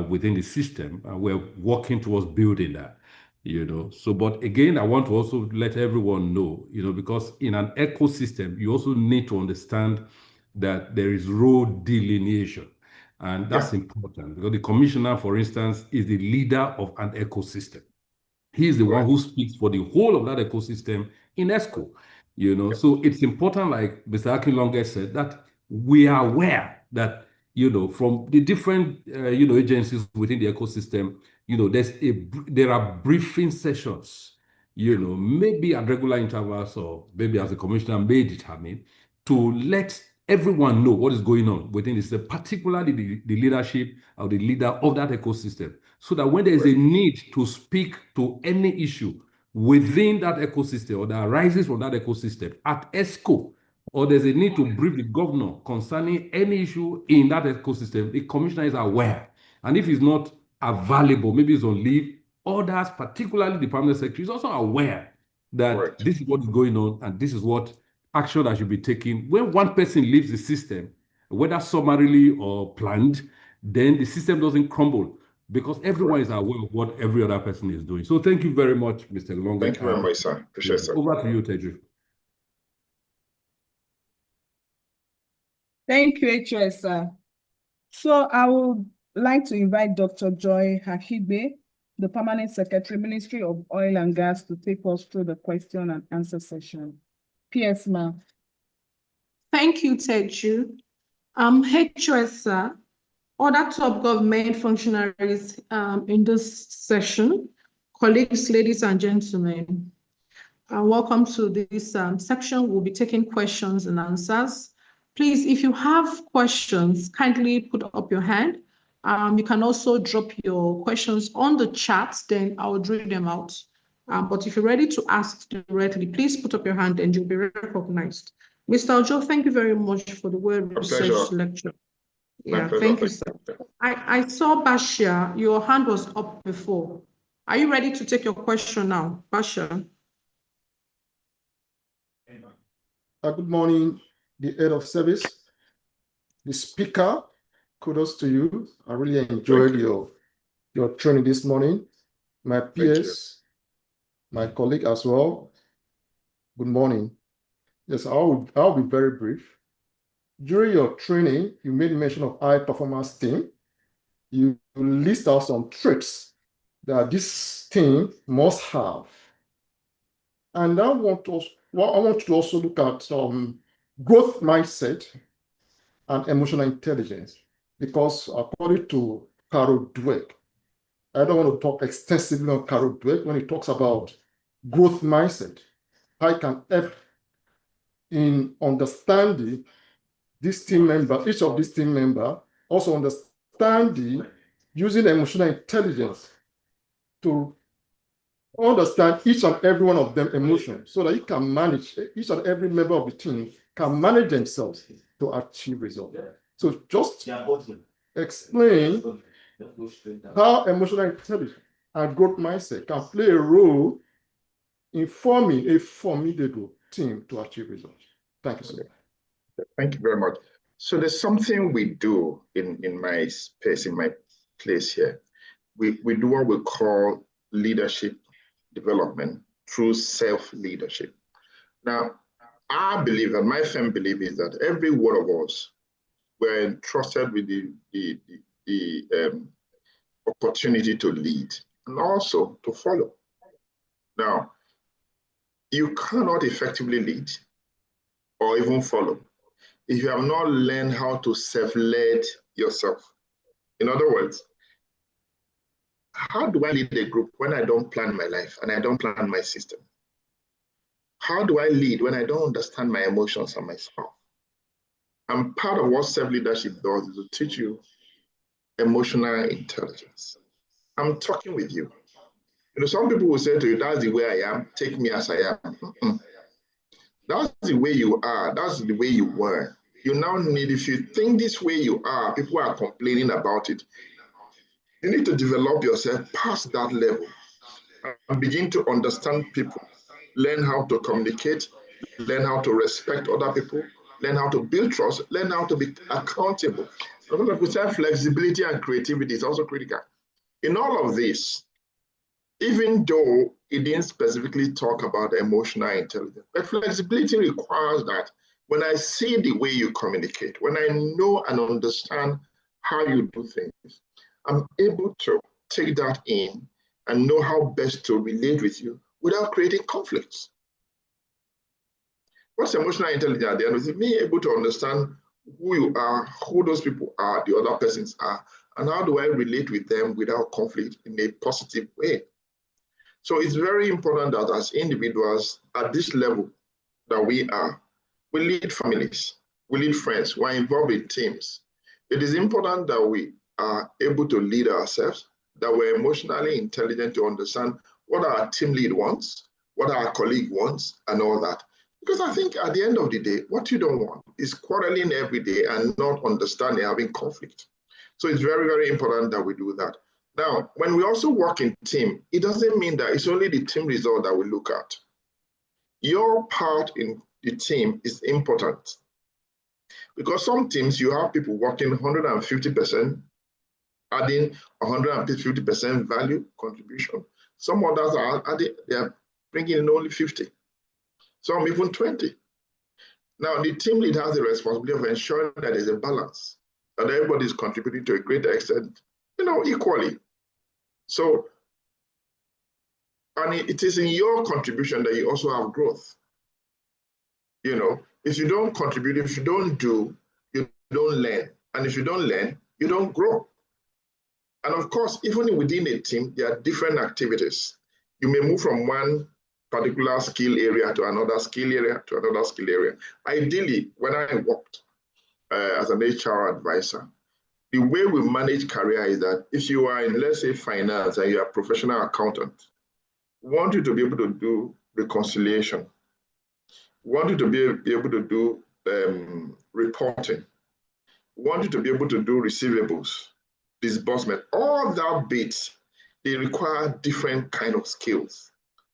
S1: within the system. We're working towards building that, So, but again, I want to also let everyone know, because in an ecosystem, you also need to understand that there is role delineation. And that's important because the commissioner, for instance, is the leader of an ecosystem. He is the one who speaks for the whole of that ecosystem in ESCO, So it's important, like Mr. Akinlonge said, that we are aware that, from the different, agencies within the ecosystem, there are briefing sessions, maybe at regular intervals or maybe as the commissioner may determine to let everyone know what is going on within this, particularly the leadership or the leader of that ecosystem, so that when there is a need to speak to any issue within that ecosystem or that arises from that ecosystem at ESCO, or there's a need to brief the governor concerning any issue in that ecosystem, the commissioner is aware. And if he's not available, maybe he's on leave, others, particularly the permanent secretary, is also aware that this is what is going on and this is what action that should be taken. When one person leaves the system, whether summarily or planned, then the system doesn't crumble because everyone is aware of what every other person is doing. So thank you very much, Mr. Longa.
S4: Thank you very much, sir. Appreciate it, sir.
S1: Over to you, Teju.
S2: Thank you, HS, sir. So I would like to invite Dr. Joy Hakigbe, the Permanent Secretary, Ministry of Oil and Gas, to take us through the question and answer session. PS, ma'am.
S6: Thank you, Teju. HOS, sir, other top government functionaries in this session, colleagues, ladies and gentlemen, welcome to this section. We'll be taking questions and answers. Please, if you have questions, kindly put up your hand. You can also drop your questions on the chat, then I'll read them out. But if you're ready to ask directly, please put up your hand and you'll be recognized. Mr. Ojo, thank you very much for the well-researched lecture. Yeah, thank you, sir. I saw Bashir, your hand was up before. Are you ready to take your question now, Bashir?
S7: Good morning, the head of service, the speaker. Kudos to you. I really enjoyed your training this morning. My peers, my colleague as well. Good morning. Yes, I'll be very brief. During your training, you made mention of high performance team. You list out some traits that this team must have. And I want you to also look at growth mindset and emotional intelligence, because according to Carol Dweck, I don't want to talk extensively on Carol Dweck when he talks about growth mindset. I can help in understanding this team member, each of these team members, also understanding using emotional intelligence to understand each and every one of them emotions so that you can manage, each and every member of the team can manage themselves to achieve results. So just explain how emotional intelligence and growth mindset can play a role in forming a formidable team to achieve results. Thank you, sir.
S4: Thank you very much. So there's something we do in my space, in my place here. We do what we call leadership development through self-leadership. Now, I believe, and my firm belief is that every one of us were entrusted with the opportunity to lead and also to follow. Now, you cannot effectively lead or even follow if you have not learned how to self-lead yourself. In other words, how do I lead a group when I don't plan my life and I don't plan my system? How do I lead when I don't understand my emotions and myself? And part of what self-leadership does is to teach you emotional intelligence. I'm talking with you. You know, some people will say to you, that's the way I am, take me as I am. That's the way you are, that's the way you were. You now need, if you think this way you are, people are complaining about it. You need to develop yourself past that level and begin to understand people, learn how to communicate, learn how to respect other people, learn how to build trust, learn how to be accountable. Like we say, flexibility and creativity is also critical. In all of this, even though it didn't specifically talk about emotional intelligence, but flexibility requires that when I see the way you communicate, when I know and understand how you do things, I'm able to take that in and know how best to relate with you without creating conflicts. What's emotional intelligence at the end? Is being able to understand who you are, who those people are, the other persons are, and how do I relate with them without conflict in a positive way. So it's very important that as individuals at this level that we are, we lead families, we lead friends, we're involved in teams. It is important that we are able to lead ourselves, that we're emotionally intelligent to understand what our team lead wants, what our colleague wants, and all that. Because I think at the end of the day, what you don't want is quarreling every day and not understanding, having conflict. So it's very, very important that we do that. Now, when we also work in team, it doesn't mean that it's only the team result that we look at. Your part in the team is important. Because some teams, you have people working 150%, adding 150% value contribution. Some others are adding, they are bringing in only 50, some even 20. Now, the team lead has the responsibility of ensuring that there's a balance, that everybody is contributing to a greater extent, equally. So, and it is in your contribution that you also have growth. If you don't contribute, if you don't do, you don't learn. And if you don't learn, you don't grow. And of course, even within a team, there are different activities. You may move from one particular skill area to another skill area to another skill area. Ideally, when I worked as an HR advisor, the way we manage career is that if you are in, let's say, finance and you're a professional accountant, we want you to be able to do reconciliation. We want you to be able to do reporting. We want you to be able to do receivables, disbursement. All that bits, they require different kind of skills.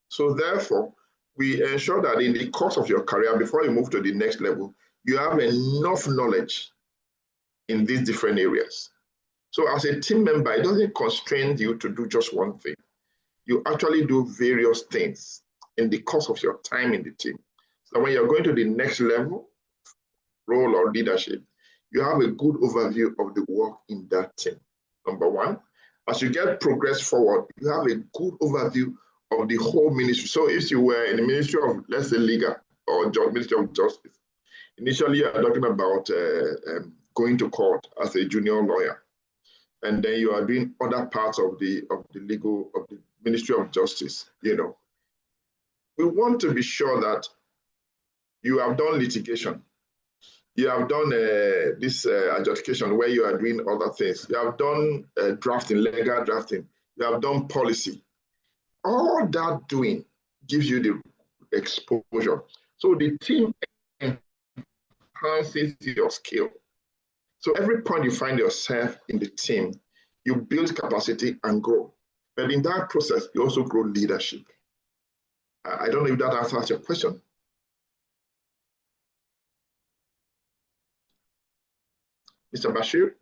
S4: So therefore, we ensure that in the course of your career, before you move to the next level, you have enough knowledge in these different areas. So as a team member, it doesn't constrain you to do just one thing. You actually do various things in the course of your time in the team. So when you're going to the next level, role or leadership, you have a good overview of the work in that team. Number one, as you get progress forward, you have a good overview of the whole ministry. So if you were in the Ministry of, let's say, Legal or Ministry of Justice, initially you're talking about going to court as a junior lawyer, and then you are doing other parts of the Ministry of Justice. We want to be sure that you have done litigation, you have done this adjudication where you are doing other things, you have done drafting, legal drafting, you have done policy. All that doing gives you the exposure. So the team enhances your skill. So every point you find yourself in the team, you build capacity and grow. But in that process, you also grow leadership. I don't know if that answers your question. Mr. Bashir?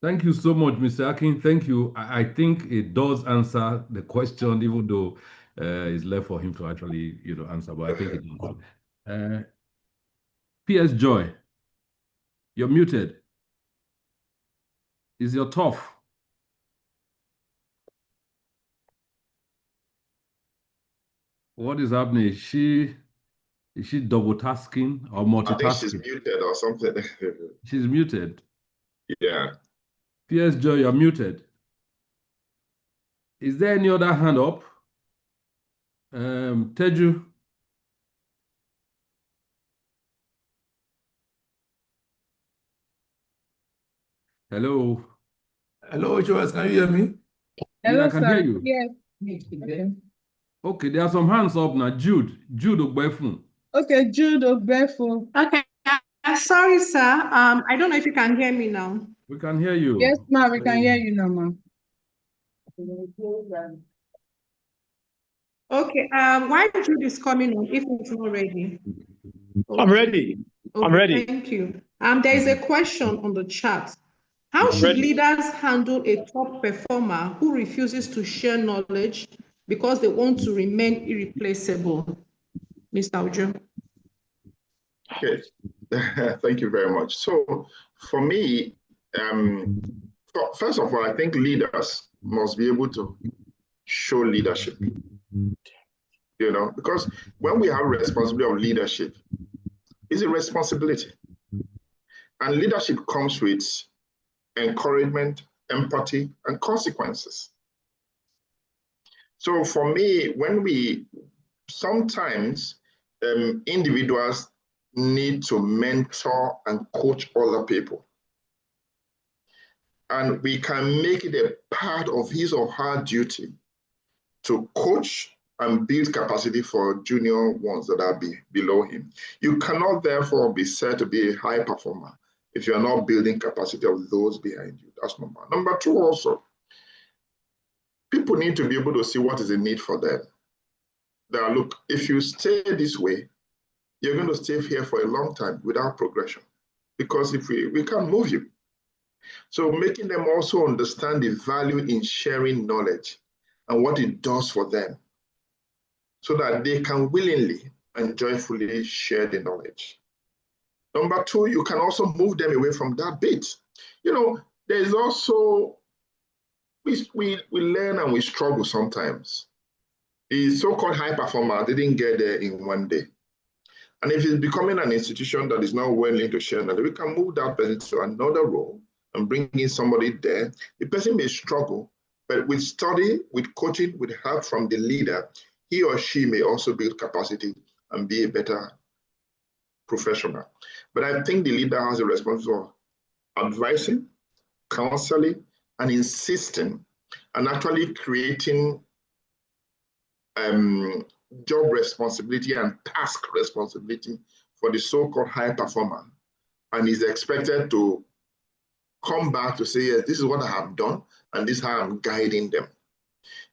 S1: Thank you so much, Mr. Akin. Thank you. I think it does answer the question, even though it's left for him to actually, answer. But I think it does. P.S. Joy, you're muted. Is your tough? What is happening? Is she double tasking or multitasking?
S4: I think she's muted or something.
S1: She's muted.
S4: Yeah.
S1: P.S. Joy, you're muted. Is there any other hand up? Teju? Hello?
S5: Hello, HOS, can you hear me?
S2: Hello,
S1: Yeah, I can hear
S2: sir.
S1: you.
S2: Yes.
S1: Okay, there are some hands up now. Jude Ogbefun.
S2: Okay, Jude Ogbefun.
S6: Okay, sorry, sir. I don't know if you can hear me now.
S1: We can hear you.
S2: Yes, ma'am, we can hear you now, ma'am.
S6: Okay, why Jude is coming on if it's not ready?
S8: I'm ready.
S6: Okay,
S8: I'm ready.
S6: thank you. There is a question on the chat. How
S8: I'm
S6: should
S8: ready.
S6: leaders handle a top performer who refuses to share knowledge because they want to remain irreplaceable? Mr. Ojo.
S4: Okay, thank you very much. So for me, first of all, I think leaders must be able to show leadership, because when we have responsibility of leadership, it's a responsibility. And leadership comes with encouragement, empathy, and consequences. So for me, sometimes individuals need to mentor and coach other people. And we can make it a part of his or her duty to coach and build capacity for junior ones that are below him. You cannot therefore be said to be a high performer if you're not building capacity of those behind you. That's number one. Number two also, people need to be able to see what is the need for them. that, look, if you stay this way, you're going to stay here for a long time without progression. Because if we can't move you. So making them also understand the value in sharing knowledge and what it does for them, so that they can willingly and joyfully share the knowledge. Number two, you can also move them away from that bit. You know, there's also, we learn and we struggle sometimes. The so-called high performer didn't get there in one day. And if it's becoming an institution that is not willing to share knowledge, we can move that person to another role and bring in somebody there. The person may struggle, but with study, with coaching, with help from the leader, he or she may also build capacity and be a better professional. But I think the leader has a responsibility for advising, counseling, and insisting, and actually creating job responsibility and task responsibility for the so-called high performer. And is expected to come back to say, yes, this is what I have done, and this is how I'm guiding them.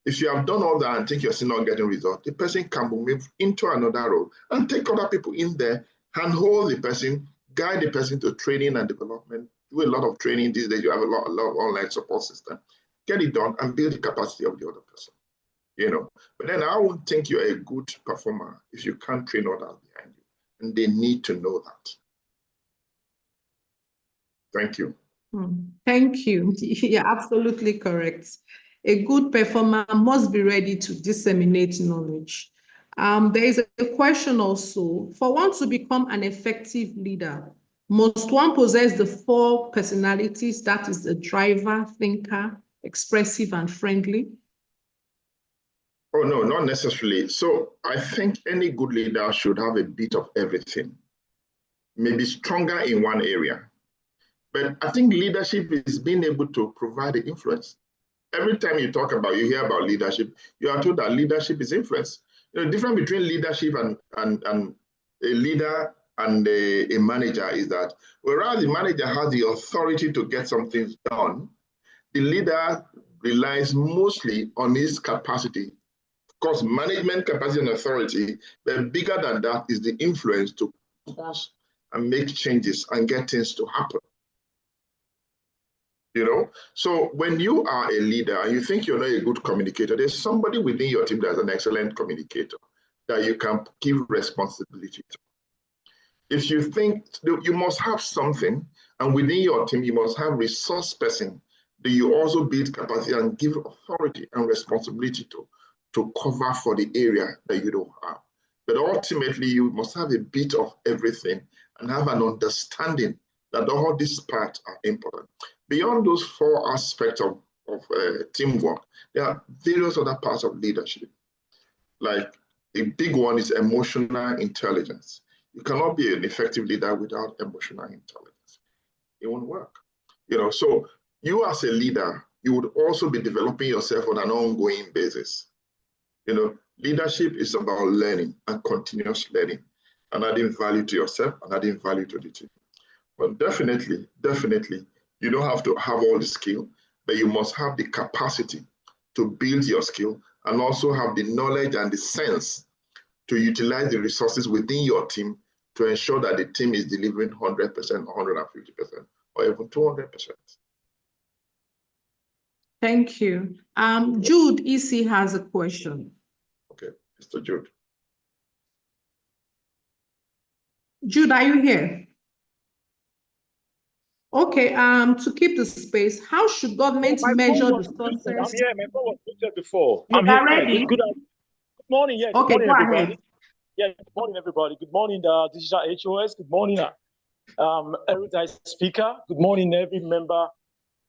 S4: If you have done all that and think you're still not getting results, the person can move into another role and take other people in there, handhold the person, guide the person to training and development. Do a lot of training these days. You have a lot of online support system. Get it done and build the capacity of the other person. You know, but then I won't think you're a good performer if you can't train others behind you, and they need to know that. Thank you.
S6: Thank you. You're absolutely correct. A good performer must be ready to disseminate knowledge. There is a question also, for one to become an effective leader, must one possess the 4 personalities, that is the driver, thinker, expressive, and friendly?
S4: Oh, no, not necessarily. So I think any good leader should have a bit of everything, maybe stronger in one area. But I think leadership is being able to provide the influence. Every time you hear about leadership, you are told that leadership is influence. You know, the difference between leadership and a leader and a manager is that whereas the manager has the authority to get some things done, the leader relies mostly on his capacity. Of course, management capacity and authority, but bigger than that is the influence to cause and make changes and get things to happen. You know, so when you are a leader and you think you're not a good communicator, there's somebody within your team that's an excellent communicator that you can give responsibility to. If you think you must have something, and within your team, you must have resource person that you also build capacity and give authority and responsibility to cover for the area that you don't have. But ultimately, you must have a bit of everything and have an understanding that all these parts are important. Beyond those 4 aspects of teamwork, there are various other parts of leadership. Like a big one is emotional intelligence. You cannot be an effective leader without emotional intelligence. It won't work. You know, so you as a leader, you would also be developing yourself on an ongoing basis. You know, leadership is about learning and continuous learning and adding value to yourself and adding value to the team. But definitely, you don't have to have all the skill, but you must have the capacity to build your skill and also have the knowledge and the sense to utilize the resources within your team to ensure that the team is delivering 100%, 150%, or even 200%.
S6: Thank you. Jude EC has a question.
S4: Okay, Mr. Jude.
S6: Jude, are you here? Okay, to keep the space, how should government measure the success?
S8: I'm here, my phone was muted before.
S6: You
S8: I'm
S6: are
S8: here.
S6: ready?
S8: Good morning, yeah.
S6: Okay,
S8: good morning,
S6: go
S8: everybody.
S6: ahead.
S8: Yeah, good morning, everybody. Good morning, the digital HOS. Good morning, every speaker. Good morning, every member,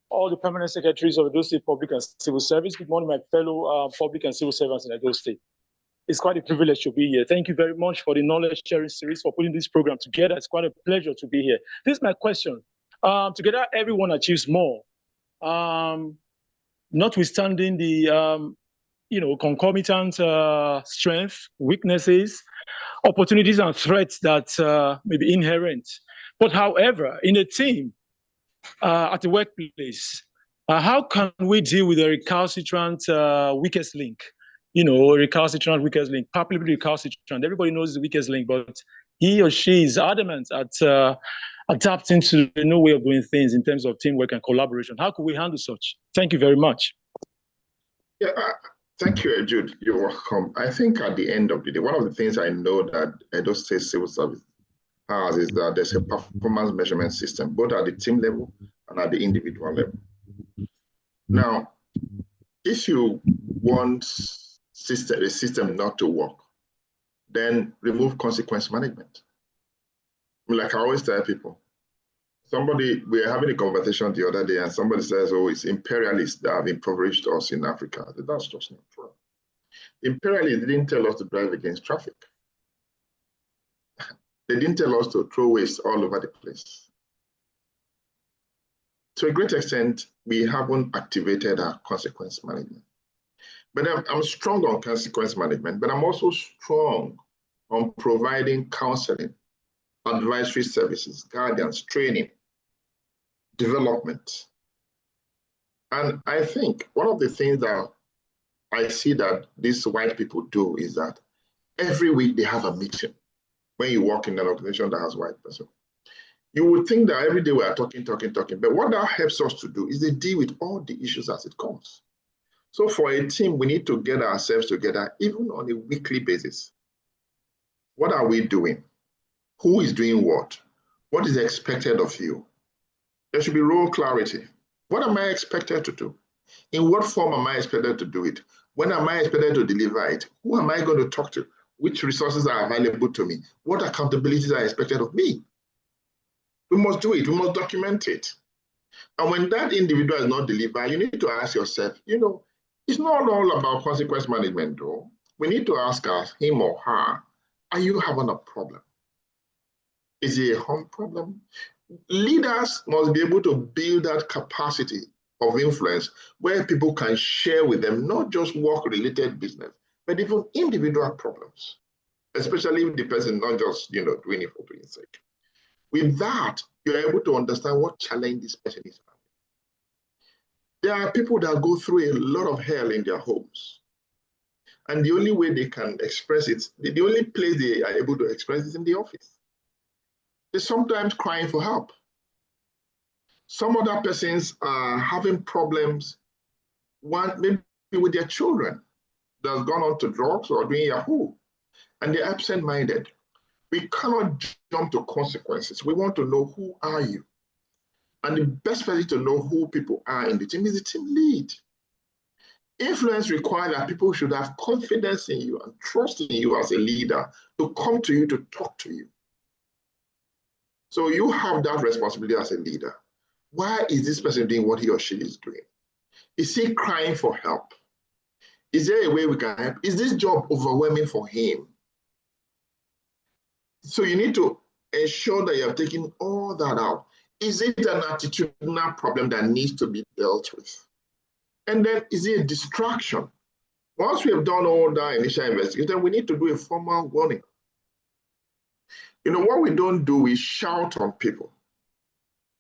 S8: all the permanent secretaries of Edo State Public and Civil Service. Good morning, my fellow public and civil servants in Edo State. It's quite a privilege to be here. Thank you very much for the knowledge sharing series, for putting this program together. It's quite a pleasure to be here. This is my question. Together, everyone achieves more. Notwithstanding the concomitant strengths, weaknesses, opportunities, and threats that may be inherent. But however, in a team, at the workplace, how can we deal with the recalcitrant weakest link? recalcitrant weakest link, palpably recalcitrant. Everybody knows the weakest link, but he or she is adamant at adapting to a new way of doing things in terms of teamwork and collaboration. How could we handle such? Thank you very much.
S4: Yeah, thank you, Jude. You're welcome. I think at the end of the day, one of the things I know that Edo State Civil Service has is that there's a performance measurement system, both at the team level and at the individual level. Now, if you want a system not to work, then remove consequence management. Like I always tell people, we were having a conversation the other day and somebody says, oh, it's imperialists that have impoverished us in Africa. That's just not true. Imperialists didn't tell us to drive against traffic. They didn't tell us to throw waste all over the place. To a great extent, we haven't activated our consequence management. But I'm strong on consequence management, but I'm also strong on providing counseling, advisory services, guidance, training, development. And I think one of the things that I see that these white people do is that every week they have a meeting. When you work in an organization that has white person, you would think that every day we are talking, but what that helps us to do is they deal with all the issues as it comes. So for a team, we need to get ourselves together, even on a weekly basis. What are we doing? Who is doing what? What is expected of you? There should be role clarity. What am I expected to do? In what form am I expected to do it? When am I expected to deliver it? Who am I going to talk to? Which resources are available to me? What accountabilities are expected of me? We must do it. We must document it. And when that individual is not delivered, you need to ask yourself, it's not all about consequence management, though. We need to ask him or her, are you having a problem? Is it a home problem? Leaders must be able to build that capacity of influence where people can share with them, not just work-related business, but even individual problems, especially if the person not just, doing it for doing sake. With that, you're able to understand what challenge this person is having. There are people that go through a lot of hell in their homes. And the only way they can express it, the only place they are able to express it is in the office. They're sometimes crying for help. Some other persons are having problems, maybe with their children that's gone on to drugs or doing Yahoo, and they're absent-minded. We cannot jump to consequences. We want to know who are you. And the best person to know who people are in the team is the team lead. Influence requires that people should have confidence in you and trust in you as a leader to come to you to talk to you. So you have that responsibility as a leader. Why is this person doing what he or she is doing? Is he crying for help? Is there a way we can help? Is this job overwhelming for him? So you need to ensure that you have taken all that out. Is it an attitudinal problem that needs to be dealt with? And then is it a distraction? Once we have done all that initial investigation, we need to do a formal warning. What we don't do is shout on people.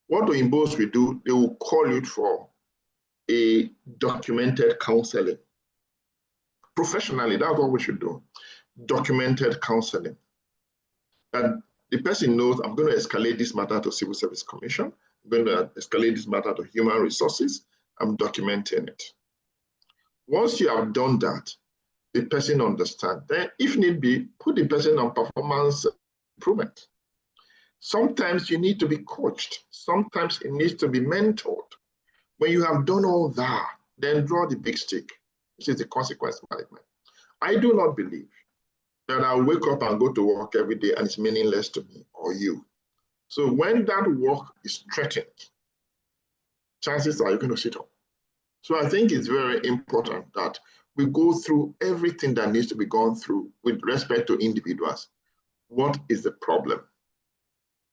S4: What the Igbos will do, they will call you for a documented counseling. Professionally, that's what we should do. Documented counseling. And the person knows, I'm going to escalate this matter to Civil Service Commission. I'm going to escalate this matter to Human Resources. I'm documenting it. Once you have done that, the person understands. Then, if need be, put the person on performance improvement. Sometimes you need to be coached. Sometimes it needs to be mentored. When you have done all that, then draw the big stick, which is the consequence management. I do not believe that I'll wake up and go to work every day and it's meaningless to me or you. So when that work is threatened, chances are you're going to sit up. So I think it's very important that we go through everything that needs to be gone through with respect to individuals. What is the problem?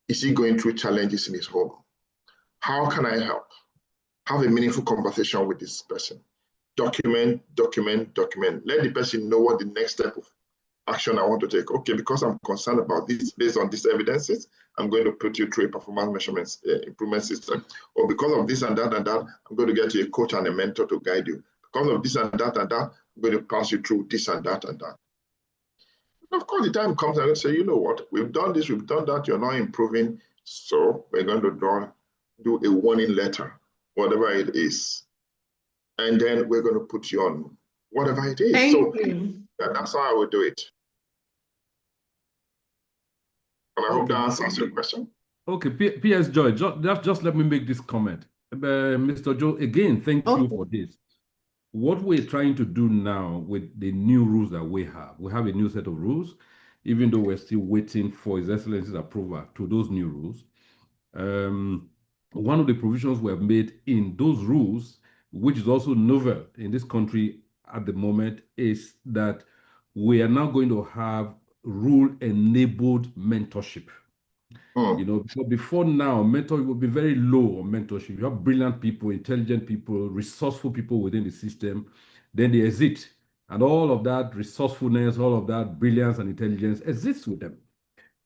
S4: Is he going through challenges in his home? How can I help? Have a meaningful conversation with this person. Document. Let the person know what the next step of action I want to take. Okay, because I'm concerned about this, based on these evidences, I'm going to put you through a performance measurement improvement system. Or because of this and that, I'm going to get you a coach and a mentor to guide you. Because of this and that, going to pass you through this and that and that. Of course, the time comes and I say, you know what, we've done this, we've done that, you're not improving, so we're going to do a warning letter, whatever it is. And then we're going to put you on whatever it is.
S6: Thank you.
S4: That's how I would do it. And I hope that answers your question.
S1: Okay, PS Joy, just let me make this comment. Mr. Joe, again, thank you for this. What we're trying to do now with the new rules that we have a new set of rules, even though we're still waiting for His Excellency's approval to those new rules. One of the provisions we have made in those rules, which is also novel in this country at the moment, is that we are now going to have rule-enabled mentorship. You know, because before now, mentorship would be very low on mentorship. You have brilliant people, intelligent people, resourceful people within the system, then they exit. And all of that resourcefulness, all of that brilliance and intelligence exists with them.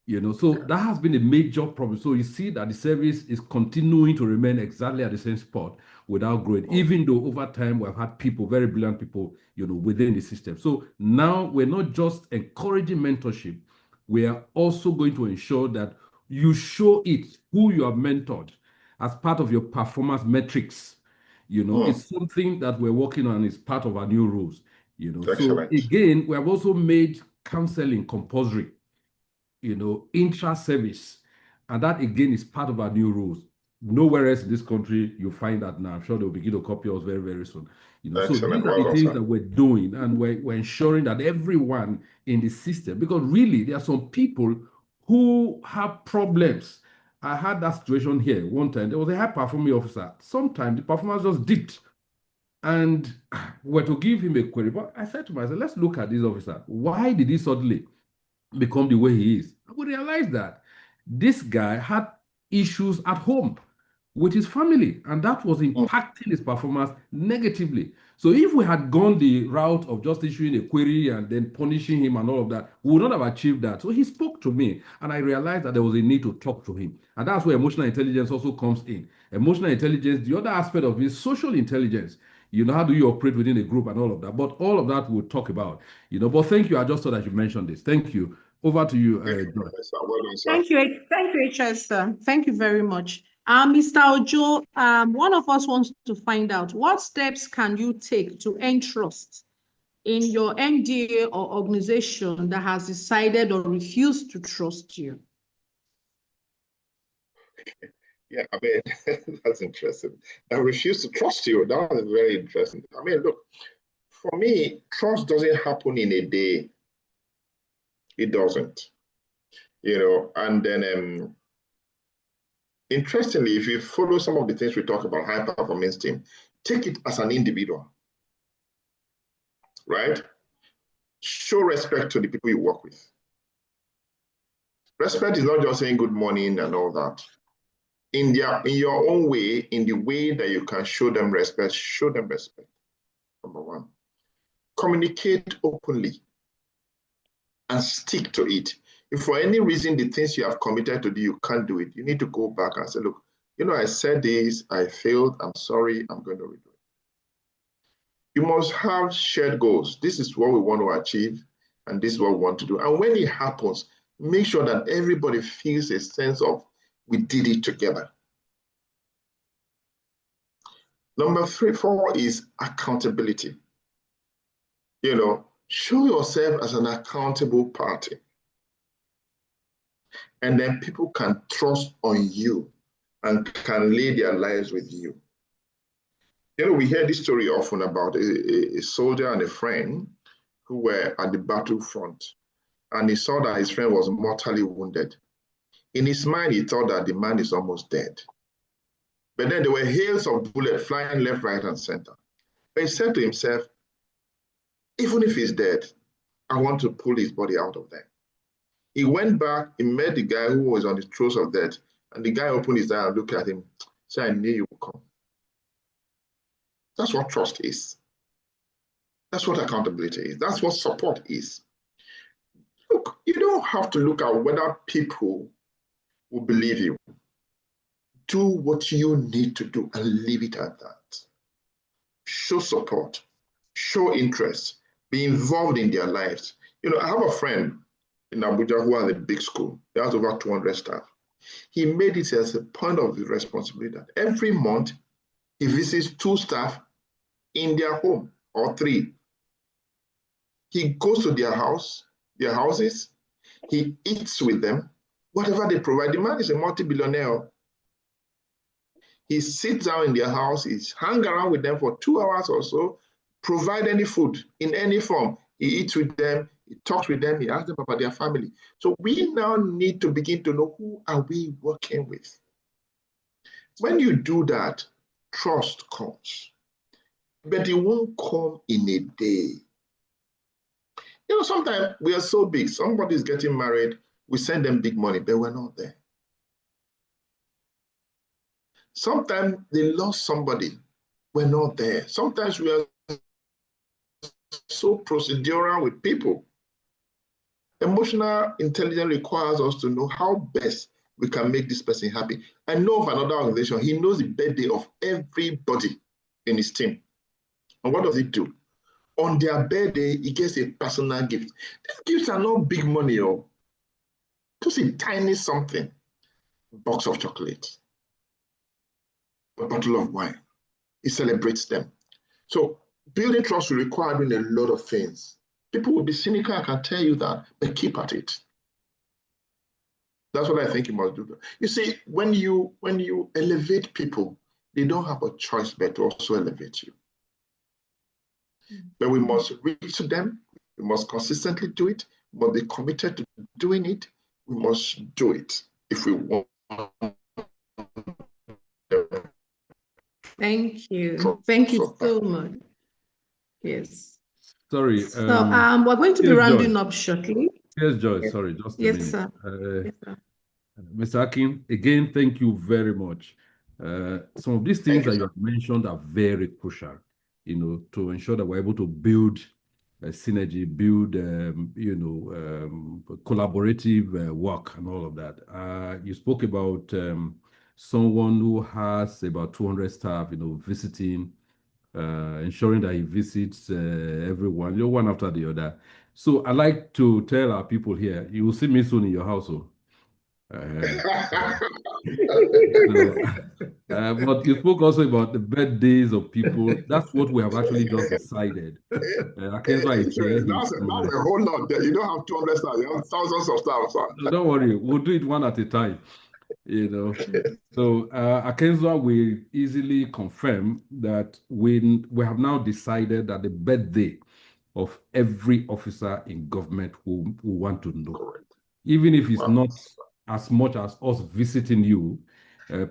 S1: You know, so that has been a major problem. So you see that the service is continuing to remain exactly at the same spot without growing, even though over time we've had people, very brilliant people, you know, within the system. So now we're not just encouraging mentorship, we are also going to ensure that you show it who you have mentored as part of your performance metrics. You know, it's something that we're working on, it's part of our new rules. You know,
S4: Excellent.
S1: so again, we have also made counseling compulsory, you know, intra-service. And that again is part of our new rules. Nowhere else in this country you find that now. I'm sure they'll begin to copy us very, very soon. You know,
S4: Excellent.
S1: so these are the things that we're doing, and we're ensuring that everyone in the system, because really there are some people who have problems. I had that situation here one time. There was a high-performing officer. Sometimes the performance just dipped, and we're to give him a query. But I said to myself, let's look at this officer. Why did he suddenly become the way he is? I would realize that this guy had issues at home with his family, and that was impacting his performance negatively. So if we had gone the route of just issuing a query and then punishing him and all of that, we would not have achieved that. So he spoke to me, and I realized that there was a need to talk to him. And that's where emotional intelligence also comes in. Emotional intelligence, the other aspect of it is social intelligence. You know, how do you operate within a group and all of that? But all of that we'll talk about, you know. But thank you. I just thought that you mentioned this. Thank you. Over to you, John.
S6: Thank you, HS, sir. Thank you very much. Mr. Ojo, one of us wants to find out what steps can you take to earn trust in your MDA or organization that has decided or refused to trust you?
S4: Yeah, I mean, that's interesting. I refuse to trust you. That is very interesting. I mean, look, for me, trust doesn't happen in a day. It doesn't. You know, and then interestingly, if you follow some of the things we talk about, high performance team, take it as an individual, right? Show respect to the people you work with. Respect is not just saying good morning and all that. In your own way, in the way that you can show them respect, number one. Communicate openly and stick to it. If for any reason the things you have committed to do, you can't do it, you need to go back and say, look, you know, I said this, I failed, I'm sorry, I'm going to redo it. You must have shared goals. This is what we want to achieve, and this is what we want to do. And when it happens, make sure that everybody feels a sense of we did it together. Number 4 is accountability. You know, show yourself as an accountable party. And then people can trust on you and can lay their lives with you. You know, we hear this story often about a soldier and a friend who were at the battlefront, and he saw that his friend was mortally wounded. In his mind, he thought that the man is almost dead. But then there were hails of bullets flying left, right, and center. But he said to himself, even if he's dead, I want to pull his body out of there. He went back, he met the guy who was on the throes of death, and the guy opened his eye and looked at him, said, I knew you would come. That's what trust is. That's what accountability is. That's what support is. Look, you don't have to look at whether people will believe you. Do what you need to do and leave it at that. Show support, show interest, be involved in their lives. I have a friend in Abuja who has a big school. He has over 200 staff. He made it as a point of his responsibility that every month he visits 2 staff in their home or 3. He goes to their houses, he eats with them, whatever they provide. The man is a multi-billionaire. He sits down in their house, he hangs around with them for 2 hours or so, provide any food in any form. He eats with them, he talks with them, he asks them about their family. So we now need to begin to know, who are we working with? When you do that, trust comes. But it won't come in a day. Sometimes we are so big. Somebody's getting married, we send them big money, but we're not there. Sometimes they lost somebody, we're not there. Sometimes we are so procedural with people. Emotional intelligence requires us to know how best we can make this person happy. I know of another organization, he knows the birthday of everybody in his team. And what does he do? On their birthday, he gets a personal gift. These gifts are not big money, just a tiny something. A box of chocolates, a bottle of wine. He celebrates them. So building trust will require doing a lot of things. People will be cynical, I can tell you that, but keep at it. That's what I think you must do. You see, when you elevate people, they don't have a choice but to also elevate you. But we must reach to them. We must consistently do it. We must be committed to doing it. We must do it if we want.
S6: Thank you. Thank you so much. Yes.
S1: Sorry.
S6: So we're going to be rounding up shortly.
S1: Yes, Joy. Sorry, just a minute.
S6: Yes, sir. Yes, sir.
S1: Mr. Akin, again, thank you very much. Some of these things that you have mentioned are very crucial, to ensure that we're able to build a synergy, build, collaborative work and all of that. You spoke about someone who has about 200 staff, visiting, ensuring that he visits everyone, one after the other. So I like to tell our people here, you will see me soon in your household. But you spoke also about the birthdays of people. That's what we have actually just decided. Akenzo is here.
S4: That's a whole lot. You don't have 200 staff, you have thousands of staff.
S1: No, don't worry, we'll do it one at a time. So Akenzo will easily confirm that we have now decided that the birthday of every officer in government we want to know.
S4: Correct.
S1: Even if it's not as much as us visiting you,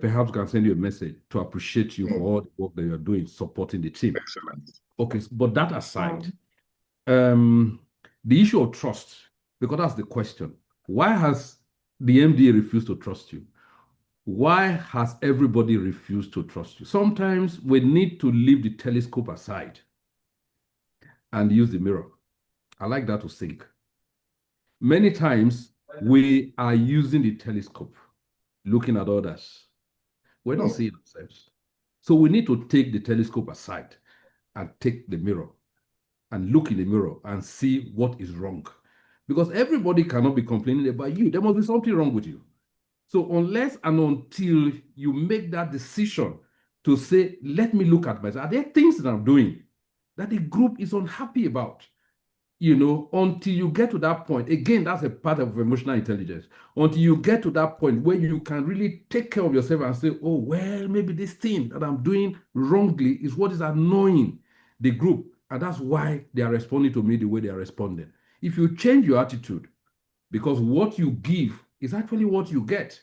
S1: perhaps we can send you a message to appreciate you for all the work that you're doing, supporting the team.
S4: Excellent.
S1: Okay, but that aside, the issue of trust, because that's the question. Why has the MDA refused to trust you? Why has everybody refused to trust you? Sometimes we need to leave the telescope aside and use the mirror. I like that to sink. Many times we are using the telescope, looking at others. We're not seeing ourselves. So we need to take the telescope aside and take the mirror and look in the mirror and see what is wrong. Because everybody cannot be complaining about you. There must be something wrong with you. So unless and until you make that decision to say, let me look at myself, are there things that I'm doing that the group is unhappy about? Until you get to that point, again, that's a part of emotional intelligence. Until you get to that point where you can really take care of yourself and say, oh, well, maybe this thing that I'm doing wrongly is what is annoying the group. And that's why they are responding to me the way they are responding. If you change your attitude, because what you give is actually what you get.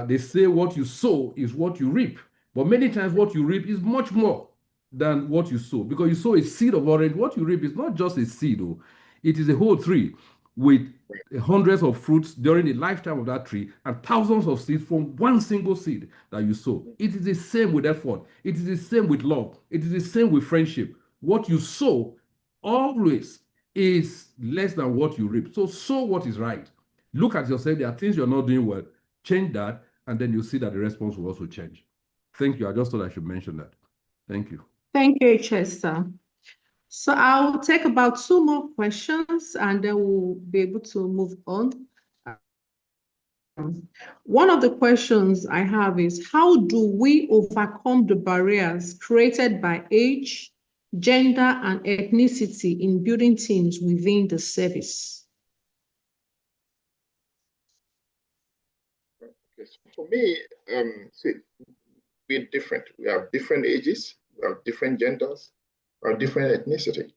S1: They say what you sow is what you reap. But many times what you reap is much more than what you sow, because you sow a seed of orange. What you reap is not just a seed, though. It is a whole tree with hundreds of fruits during the lifetime of that tree and thousands of seeds from one single seed that you sow. It is the same with effort. It is the same with love. It is the same with friendship. What you sow always is less than what you reap. So sow what is right. Look at yourself. There are things you're not doing well. Change that, and then you'll see that the response will also change. Thank you. I just thought I should mention that. Thank you.
S6: Thank you, Chester. So I'll take about 2 more questions and then we'll be able to move on. One of the questions I have is, how do we overcome the barriers created by age, gender, and ethnicity in building teams within the service?
S4: For me, see, we're different. We have different ages, we have different genders, we have different ethnicity.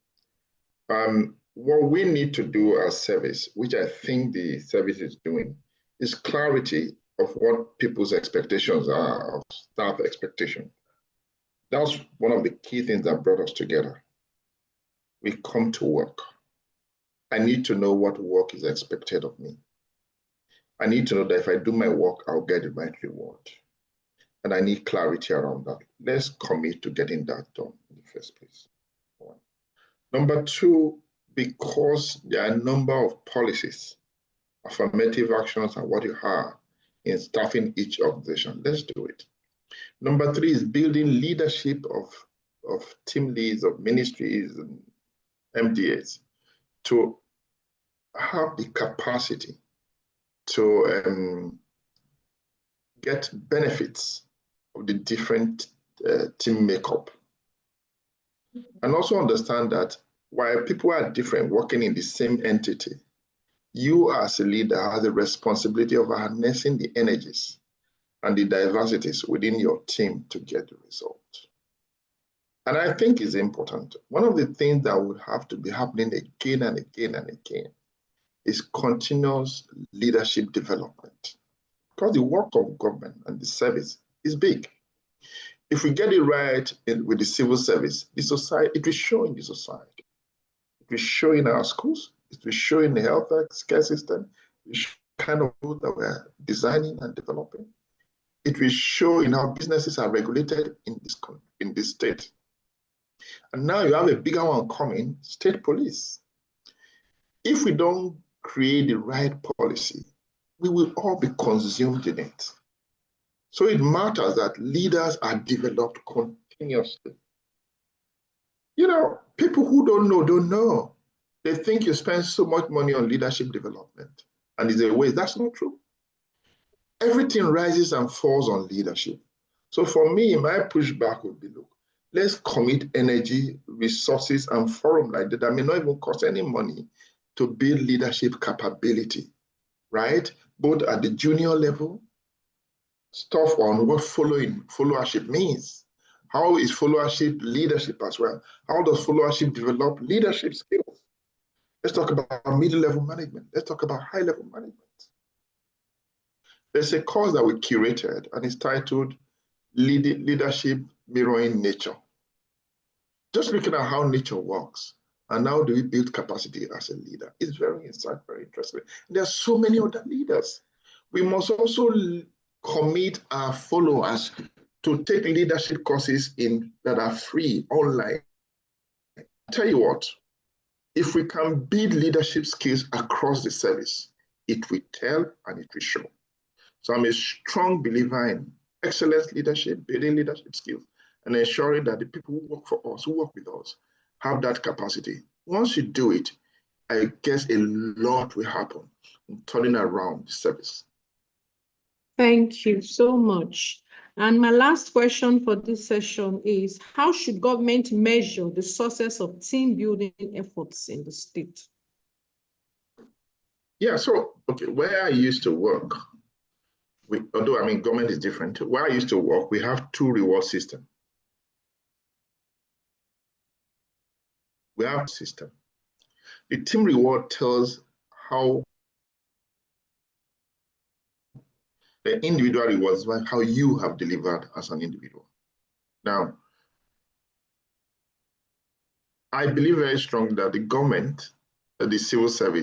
S4: What we need to do as service, which I think the service is doing, is clarity of what people's expectations are, of staff expectation. That's one of the key things that brought us together. We come to work. I need to know what work is expected of me. I need to know that if I do my work, I'll get the right reward. And I need clarity around that. Let's commit to getting that done in the first place. One. Number two, because there are a number of policies, affirmative actions, and what you have in staffing each organization, let's do it. Number three is building leadership of team leads, of ministries and MDAs to have the capacity to get benefits of the different team makeup. And also understand that while people are different working in the same entity, you as a leader have the responsibility of harnessing the energies and the diversities within your team to get the result. And I think it's important. One of the things that would have to be happening again and again and again is continuous leadership development. Because the work of government and the service is big. If we get it right with the civil service, the society, it will show in the society. It will show in our schools. It will show in the health care system. It will show the kind of food that we're designing and developing. It will show in how businesses are regulated in this state. And now you have a bigger one coming, state police. If we don't create the right policy, we will all be consumed in it. So it matters that leaders are developed continuously. You know, people who don't know. They think you spend so much money on leadership development, and it's a waste. That's not true. Everything rises and falls on leadership. So for me, my pushback would be, look, let's commit energy, resources, and forum like that may not even cost any money to build leadership capability, right? Both at the junior level, stuff on what followership means. How is followership leadership as well? How does followership develop leadership skills? Let's talk about middle-level management. Let's talk about high-level management. There's a course that we curated, and it's titled Leadership Mirroring Nature. Just looking at how nature works, and how do we build capacity as a leader? It's very insightful, very interesting. And there are so many other leaders. We must also commit our followers to take leadership courses that are free online. I'll tell you what, if we can build leadership skills across the service, it will tell and it will show. So I'm a strong believer in excellence leadership, building leadership skills, and ensuring that the people who work for us, who work with us, have that capacity. Once you do it, I guess a lot will happen in turning around the service.
S6: Thank you so much. And my last question for this session is, how should government measure the success of team building efforts in the state?
S4: Yeah, so, okay, where I used to work, although, I mean, government is different. Where I used to work, we have 2 reward systems. We have a system. The team reward tells how the individual rewards, how you have delivered as an individual. Now, I believe very strongly that the government, the civil service,